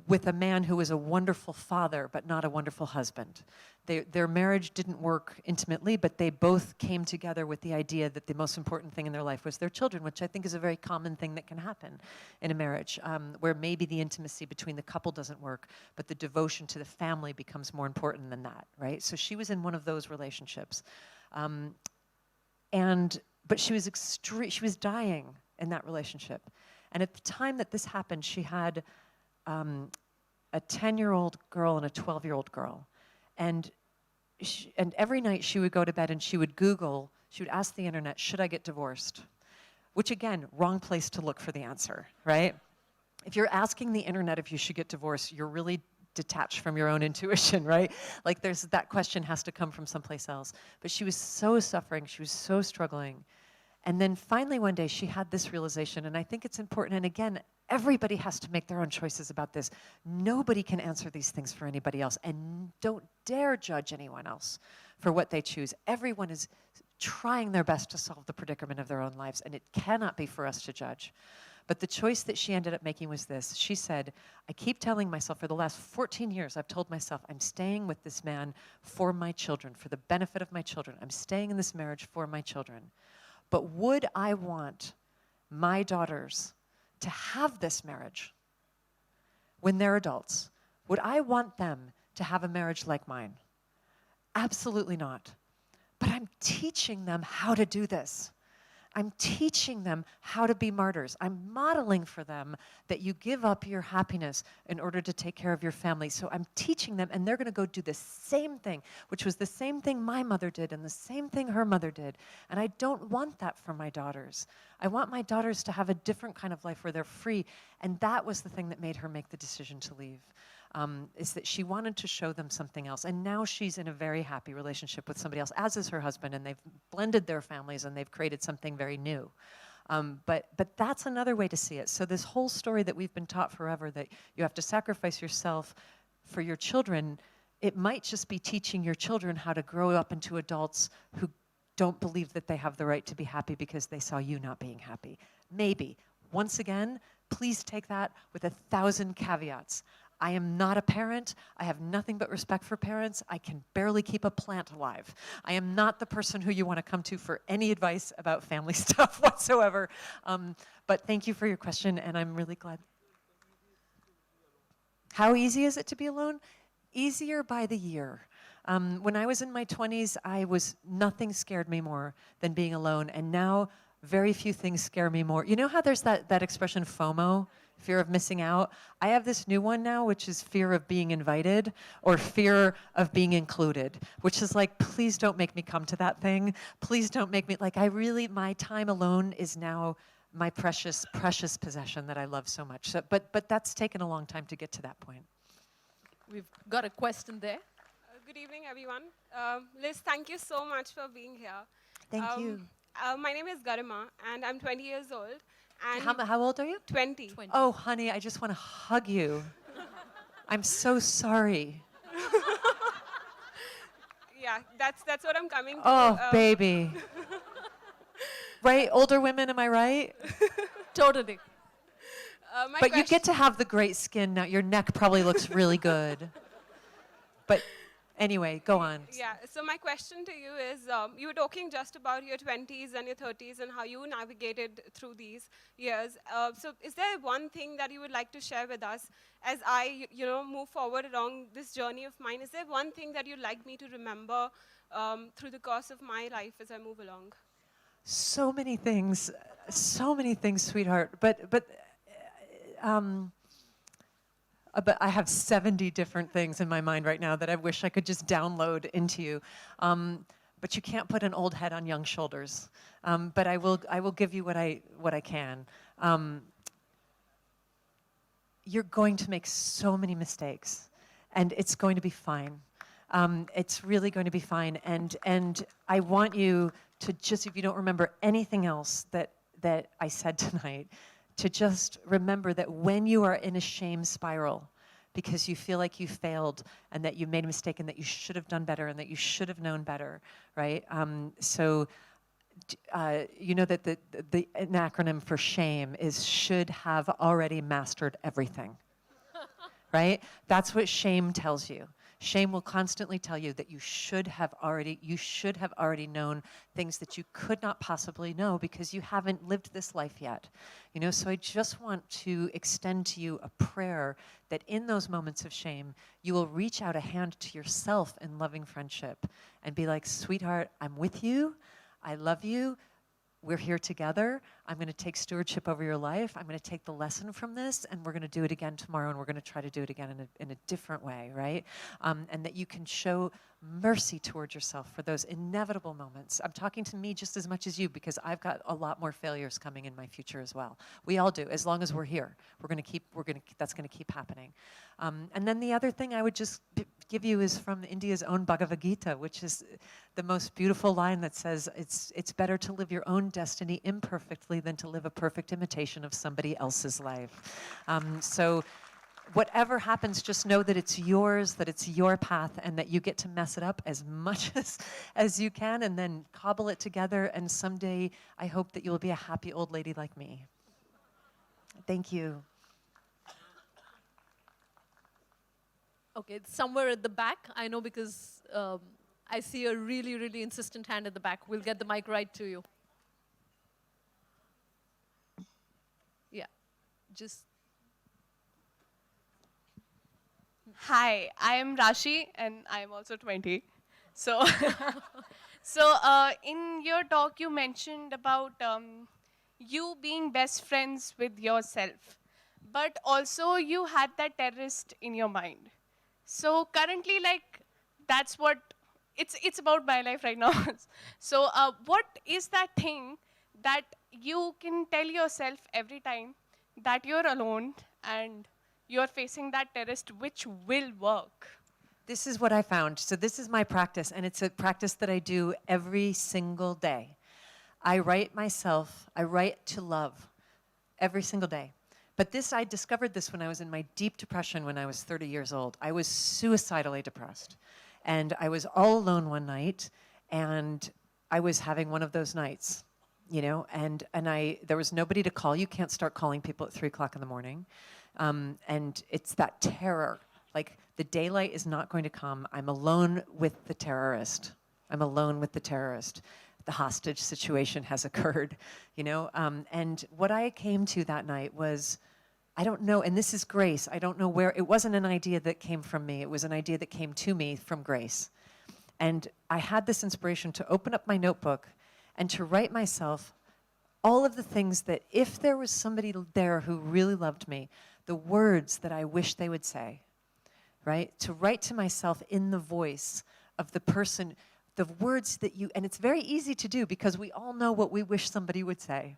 [SPEAKER 2] with a man who was a wonderful father, but not a wonderful husband. Their marriage didn't work intimately, but they both came together with the idea that the most important thing in their life was their children, which I think is a very common thing that can happen in a marriage, where maybe the intimacy between the couple doesn't work, but the devotion to the family becomes more important than that, right? So she was in one of those relationships. But she was dying in that relationship. And at the time that this happened, she had a 10-year-old girl and a 12-year-old girl. And every night she would go to bed and she would ask the internet, should I get divorced? Which again, wrong place to look for the answer, right? If you're asking the internet if you should get divorced, you're really detached from your own intuition, right? Like that question has to come from someplace else. But she was so suffering, she was so struggling. And then finally one day she had this realization, and I think it's important, and again, everybody has to make their own choices about this. Nobody can answer these things for anybody else, and don't dare judge anyone else for what they choose. Everyone is trying their best to solve the predicament of their own lives, and it cannot be for us to judge. But the choice that she ended up making was this. She said, I keep telling myself, for the last 14 years, I've told myself, I'm staying with this man for my children, for the benefit of my children. I'm staying in this marriage for my children. But would I want my daughters to have this marriage when they're adults? Would I want them to have a marriage like mine? Absolutely not. But I'm teaching them how to do this. I'm teaching them how to be martyrs. I'm modeling for them that you give up your happiness in order to take care of your family. So I'm teaching them, and they're going to go do the same thing, which was the same thing my mother did and the same thing her mother did. And I don't want that for my daughters. I want my daughters to have a different kind of life where they're free. And that was the thing that made her make the decision to leave. Is that she wanted to show them something else. And now she's in a very happy relationship with somebody else, as is her husband, and they've blended their families and they've created something very new. But that's another way to see it. So this whole story that we've been taught forever, that you have to sacrifice yourself for your children, it might just be teaching your children how to grow up into adults who don't believe that they have the right to be happy because they saw you not being happy. Maybe. Once again, please take that with 1,000 caveats. I am not a parent. I have nothing but respect for parents. I can barely keep a plant alive. I am not the person who you want to come to for any advice about family stuff whatsoever. But thank you for your question, and I'm really glad. How easy is it to be alone? Easier by the year. When I was in my 20s, nothing scared me more than being alone, and now very few things scare me more. You know how there's that expression FOMO? Fear of missing out. I have this new one now, which is fear of being invited or fear of being included, which is like, please don't make me come to that thing. Please don't make me, my time alone is now my precious, precious possession that I love so much. So, but that's taken a long time to get to that point.
[SPEAKER 1] We've got a question there.
[SPEAKER 7] Good evening, everyone. Liz, thank you so much for being here.
[SPEAKER 2] Thank you.
[SPEAKER 7] My name is Garima, and I'm 20 years old. And
[SPEAKER 2] How old are you?
[SPEAKER 7] 20.
[SPEAKER 1] 20.
[SPEAKER 2] Oh, honey, I just want to hug you. I'm so sorry.
[SPEAKER 7] Yeah, that's what I'm coming to.
[SPEAKER 2] Oh, baby. Right? Older women, am I right?
[SPEAKER 1] Totally.
[SPEAKER 2] But you get to have the great skin now. Your neck probably looks really good. But anyway, go on.
[SPEAKER 7] Yeah, so my question to you is, you were talking just about your 20s and your 30s and how you navigated through these years. So is there one thing that you would like to share with us as I, move forward along this journey of mine? Is there one thing that you'd like me to remember through the course of my life as I move along?
[SPEAKER 2] So many things, sweetheart. But I have 70 different things in my mind right now that I wish I could just download into you. But you can't put an old head on young shoulders. But I will give you what I can. You're going to make so many mistakes, and it's going to be fine. It's really going to be fine. And I want you to just, if you don't remember anything else that I said tonight, to just remember that when you are in a shame spiral because you feel like you failed and that you made a mistake and that you should have done better and that you should have known better, right? You know that an acronym for shame is should have already mastered everything. right? That's what shame tells you. Shame will constantly tell you that you should have already known things that you could not possibly know because you haven't lived this life yet. You know, so I just want to extend to you a prayer that in those moments of shame, you will reach out a hand to yourself in loving friendship and be like, sweetheart, I'm with you. I love you. We're here together. I'm going to take stewardship over your life. I'm going to take the lesson from this, and we're going to do it again tomorrow, and we're going to try to do it again in a different way, right? And that you can show mercy towards yourself for those inevitable moments. I'm talking to me just as much as you because I've got a lot more failures coming in my future as well. We all do. As long as we're here, that's going to keep happening. And then the other thing I would just give you is from India's own Bhagavad Gita, which is the most beautiful line that says, it's better to live your own destiny imperfectly than to live a perfect imitation of somebody else's life. So whatever happens, just know that it's yours, that it's your path, and that you get to mess it up as much as you can, and then cobble it together, and someday I hope that you'll be a happy old lady like me. Thank you.
[SPEAKER 1] Okay, it's somewhere at the back. I know because I see a really, really insistent hand at the back. We'll get the mic right to you. Yeah, just.
[SPEAKER 8] Hi, I am Rashi and I am also 20. So, in your talk you mentioned about you being best friends with yourself, but also you had that terrorist in your mind. So currently, like, that's what, it's about my life right now. So what is that thing that you can tell yourself every time that you're alone and you're facing that terrorist, which will work?
[SPEAKER 2] This is what I found. So this is my practice, and it's a practice that I do every single day. I write to love every single day. But I discovered this when I was in my deep depression when I was 30 years old. I was suicidally depressed. And I was all alone one night, and I was having one of those nights, you know, and there was nobody to call. You can't start calling people at 3 o'clock in the morning. And it's that terror, like the daylight is not going to come. I'm alone with the terrorist. I'm alone with the terrorist. The hostage situation has occurred, you know. And what I came to that night was, I don't know, and this is grace. I don't know where, it wasn't an idea that came from me. It was an idea that came to me from grace. And I had this inspiration to open up my notebook and to write myself all of the things that if there was somebody there who really loved me, the words that I wish they would say, right? To write to myself in the voice of the person, the words that and it's very easy to do because we all know what we wish somebody would say,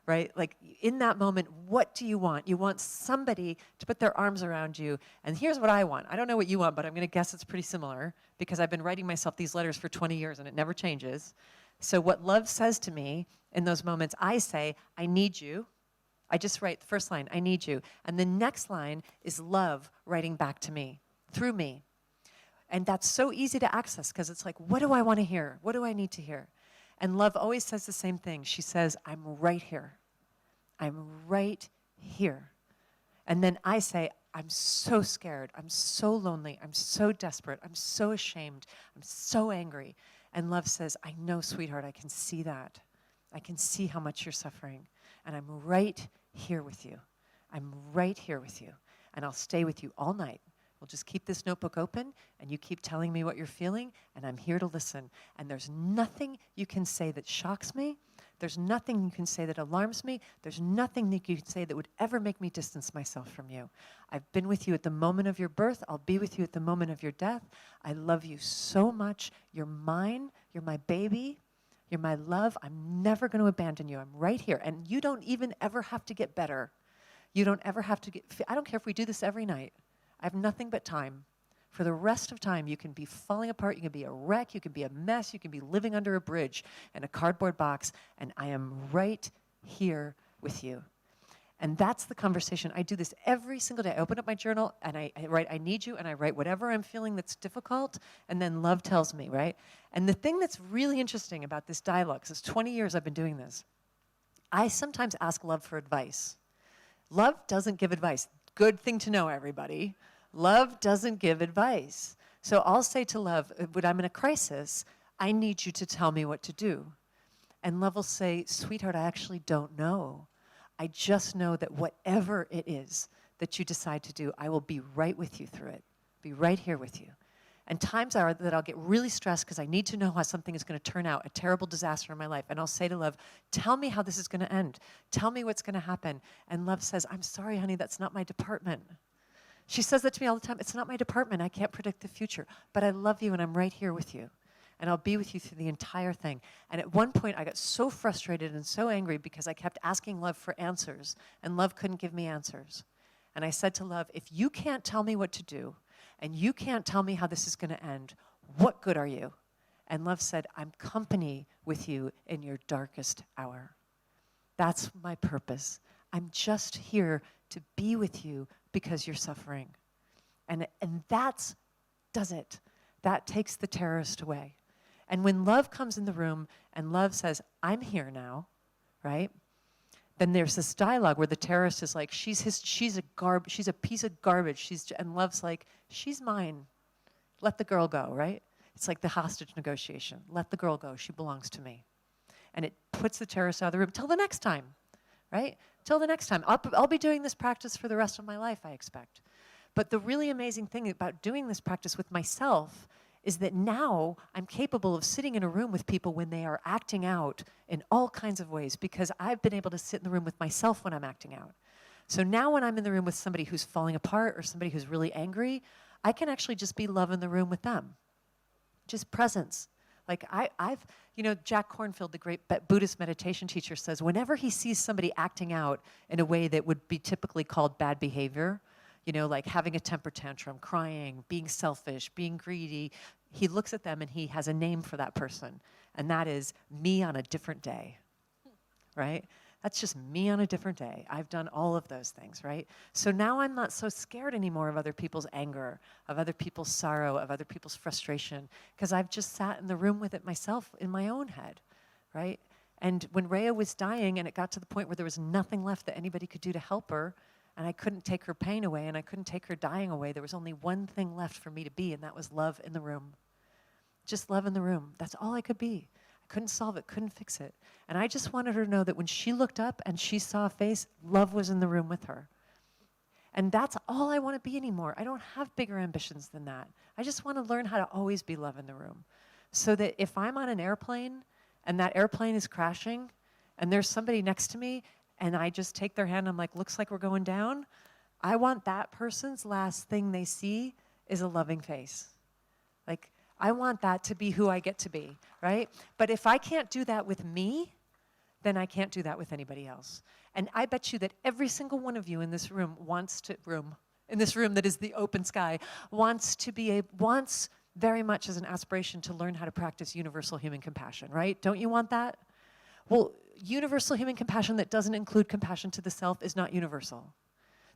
[SPEAKER 2] right? Like in that moment, what do you want? You want somebody to put their arms around you. And here's what I want. I don't know what you want, but I'm going to guess it's pretty similar because I've been writing myself these letters for 20 years and it never changes. So what love says to me in those moments, I say, I need you. I just write the first line, I need you. And the next line is love writing back to me, through me. And that's so easy to access because it's like, what do I want to hear? What do I need to hear? And love always says the same thing. She says, I'm right here. I'm right here. And then I say, I'm so scared. I'm so lonely. I'm so desperate. I'm so ashamed. I'm so angry. And love says, I know, sweetheart, I can see that. I can see how much you're suffering. And I'm right here with you. I'm right here with you. And I'll stay with you all night. We'll just keep this notebook open, and you keep telling me what you're feeling, and I'm here to listen. And there's nothing you can say that shocks me. There's nothing you can say that alarms me. There's nothing that you can say that would ever make me distance myself from you. I've been with you at the moment of your birth. I'll be with you at the moment of your death. I love you so much. You're mine. You're my baby. You're my love. I'm never going to abandon you. I'm right here. And you don't even ever have to get better. You don't ever have to I don't care if we do this every night. I have nothing but time. For the rest of time, you can be falling apart, you can be a wreck, you can be a mess, you can be living under a bridge in a cardboard box, and I am right here with you. And that's the conversation. I do this every single day. I open up my journal, and I write, I need you, and I write whatever I'm feeling that's difficult, and then love tells me, right? And the thing that's really interesting about this dialogue, because it's 20 years I've been doing this, I sometimes ask love for advice. Love doesn't give advice. Good thing to know, everybody. Love doesn't give advice. So I'll say to Love, when I'm in a crisis, I need you to tell me what to do. And Love will say, sweetheart, I actually don't know. I just know that whatever it is that you decide to do, I will be right with you through it, be right here with you. And times are that I'll get really stressed because I need to know how something is going to turn out, a terrible disaster in my life. And I'll say to Love, tell me how this is going to end. Tell me what's going to happen. And Love says, I'm sorry, honey, that's not my department. She says that to me all the time. It's not my department. I can't predict the future. But I love you and I'm right here with you. And I'll be with you through the entire thing. And at one point, I got so frustrated and so angry because I kept asking Love for answers, and Love couldn't give me answers. And I said to Love, if you can't tell me what to do, and you can't tell me how this is going to end, what good are you? And Love said, I'm company with you in your darkest hour. That's my purpose. I'm just here to be with you because you're suffering. And that does it. That takes the terrorist away. And when Love comes in the room and Love says, I'm here now, right? Then there's this dialogue where the terrorist is like, she's a piece of garbage. And Love's like, she's mine. Let the girl go, right? It's like the hostage negotiation. Let the girl go. She belongs to me. And it puts the terrorist out of the room till the next time, right? Till the next time. I'll be doing this practice for the rest of my life, I expect. But the really amazing thing about doing this practice with myself is that now I'm capable of sitting in a room with people when they are acting out in all kinds of ways, because I've been able to sit in the room with myself when I'm acting out. So now when I'm in the room with somebody who's falling apart or somebody who's really angry, I can actually just be Love in the room with them. Just presence. Like Jack Kornfield, the great Buddhist meditation teacher, says whenever he sees somebody acting out in a way that would be typically called bad behavior, like having a temper tantrum, crying, being selfish, being greedy, he looks at them and he has a name for that person. And that is me on a different day, right? That's just me on a different day. I've done all of those things, right? So now I'm not so scared anymore of other people's anger, of other people's sorrow, of other people's frustration, because I've just sat in the room with it myself in my own head, right? And when Rhea was dying and it got to the point where there was nothing left that anybody could do to help her, and I couldn't take her pain away and I couldn't take her dying away, there was only one thing left for me to be, and that was love in the room. Just love in the room. That's all I could be. I couldn't solve it, couldn't fix it. And I just wanted her to know that when she looked up and she saw a face, love was in the room with her. And that's all I want to be anymore. I don't have bigger ambitions than that. I just want to learn how to always be love in the room. So that if I'm on an airplane and that airplane is crashing and there's somebody next to me and I just take their hand, I'm like, looks like we're going down, I want that person's last thing they see is a loving face. Like, I want that to be who I get to be, right? But if I can't do that with me, then I can't do that with anybody else. And I bet you that every single one of you in this room in this room that is the open sky, wants very much as an aspiration to learn how to practice universal human compassion, right? Don't you want that? Well, universal human compassion that doesn't include compassion to the self is not universal.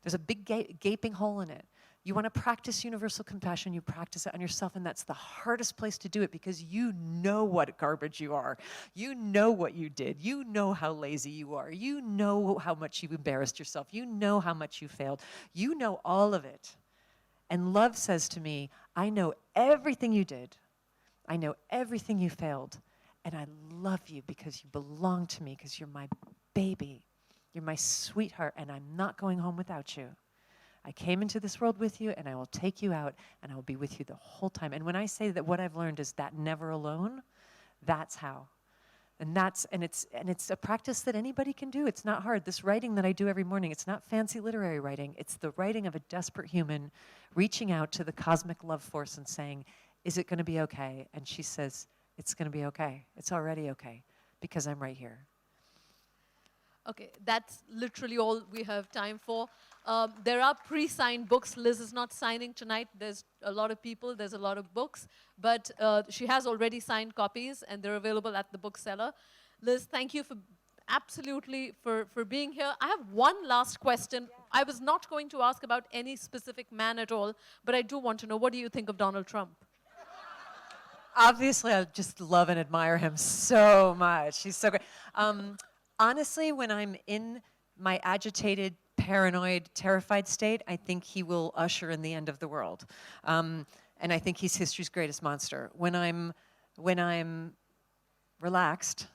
[SPEAKER 2] There's a big gaping hole in it. You want to practice universal compassion, you practice it on yourself, and that's the hardest place to do it because you know what garbage you are. You know what you did. You know how lazy you are. You know how much you embarrassed yourself. You know how much you failed. You know all of it. And love says to me, I know everything you did. I know everything you failed. And I love you because you belong to me, because you're my baby. You're my sweetheart, and I'm not going home without you. I came into this world with you, and I will take you out, and I will be with you the whole time. And when I say that what I've learned is that never alone, that's how. And it's a practice that anybody can do. It's not hard. This writing that I do every morning, it's not fancy literary writing. It's the writing of a desperate human reaching out to the cosmic love force and saying, is it going to be okay? And she says, it's going to be okay. It's already okay, because I'm right here.
[SPEAKER 1] Okay, that's literally all we have time for. There are pre-signed books. Liz is not signing tonight. There's a lot of people. There's a lot of books. But she has already signed copies, and they're available at the bookseller. Liz, thank you for being here. I have one last question. Yeah. I was not going to ask about any specific man at all, but I do want to know, what do you think of Donald Trump?
[SPEAKER 2] Obviously, I just love and admire him so much. He's so great. Honestly, when I'm in my agitated paranoid, terrified state, I think he will usher in the end of the world. And I think he's history's greatest monster. When I'm relaxed,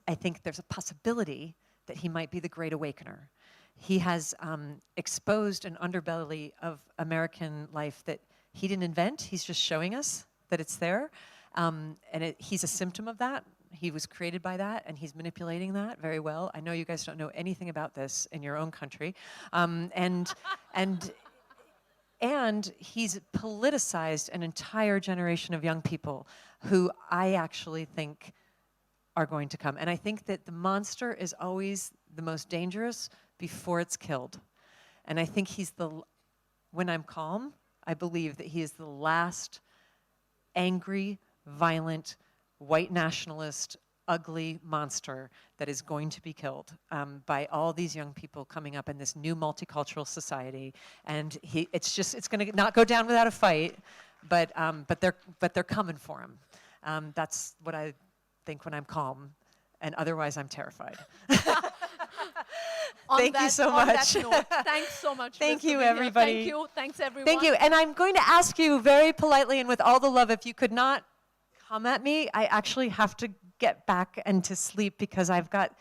[SPEAKER 2] I think there's a possibility that he might be the great awakener. He has exposed an underbelly of American life that he didn't invent. He's just showing us that it's there. He's a symptom of that. He was created by that, and he's manipulating that very well. I know you guys don't know anything about this in your own country. And he's politicized an entire generation of young people who I actually think are going to come. And I think that the monster is always the most dangerous before it's killed. And I think when I'm calm, I believe that he is the last angry, violent, white nationalist, ugly monster that is going to be killed by all these young people coming up in this new multicultural society. And it's going to not go down without a fight, but they're coming for him. That's what I think when I'm calm, and otherwise I'm terrified. Thank you so much.
[SPEAKER 1] Thanks so much.
[SPEAKER 2] Thank
[SPEAKER 1] Liz, for
[SPEAKER 2] you,
[SPEAKER 1] being here.
[SPEAKER 2] everybody.
[SPEAKER 1] Thank you. Thanks, everyone.
[SPEAKER 2] Thank you. And I'm going to ask you very politely and with all the love, if you could not come at me, I actually have to get back and to sleep because I've got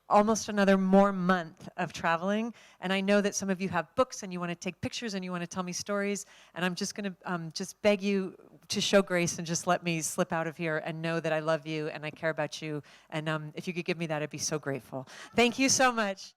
[SPEAKER 2] almost another more month of traveling. And I know that some of you have books and you want to take pictures and you want to tell me stories. And I'm just going to just beg you to show grace and just let me slip out of here and know that I love you and I care about you. And if you could give me that, I'd be so grateful. Thank you so much.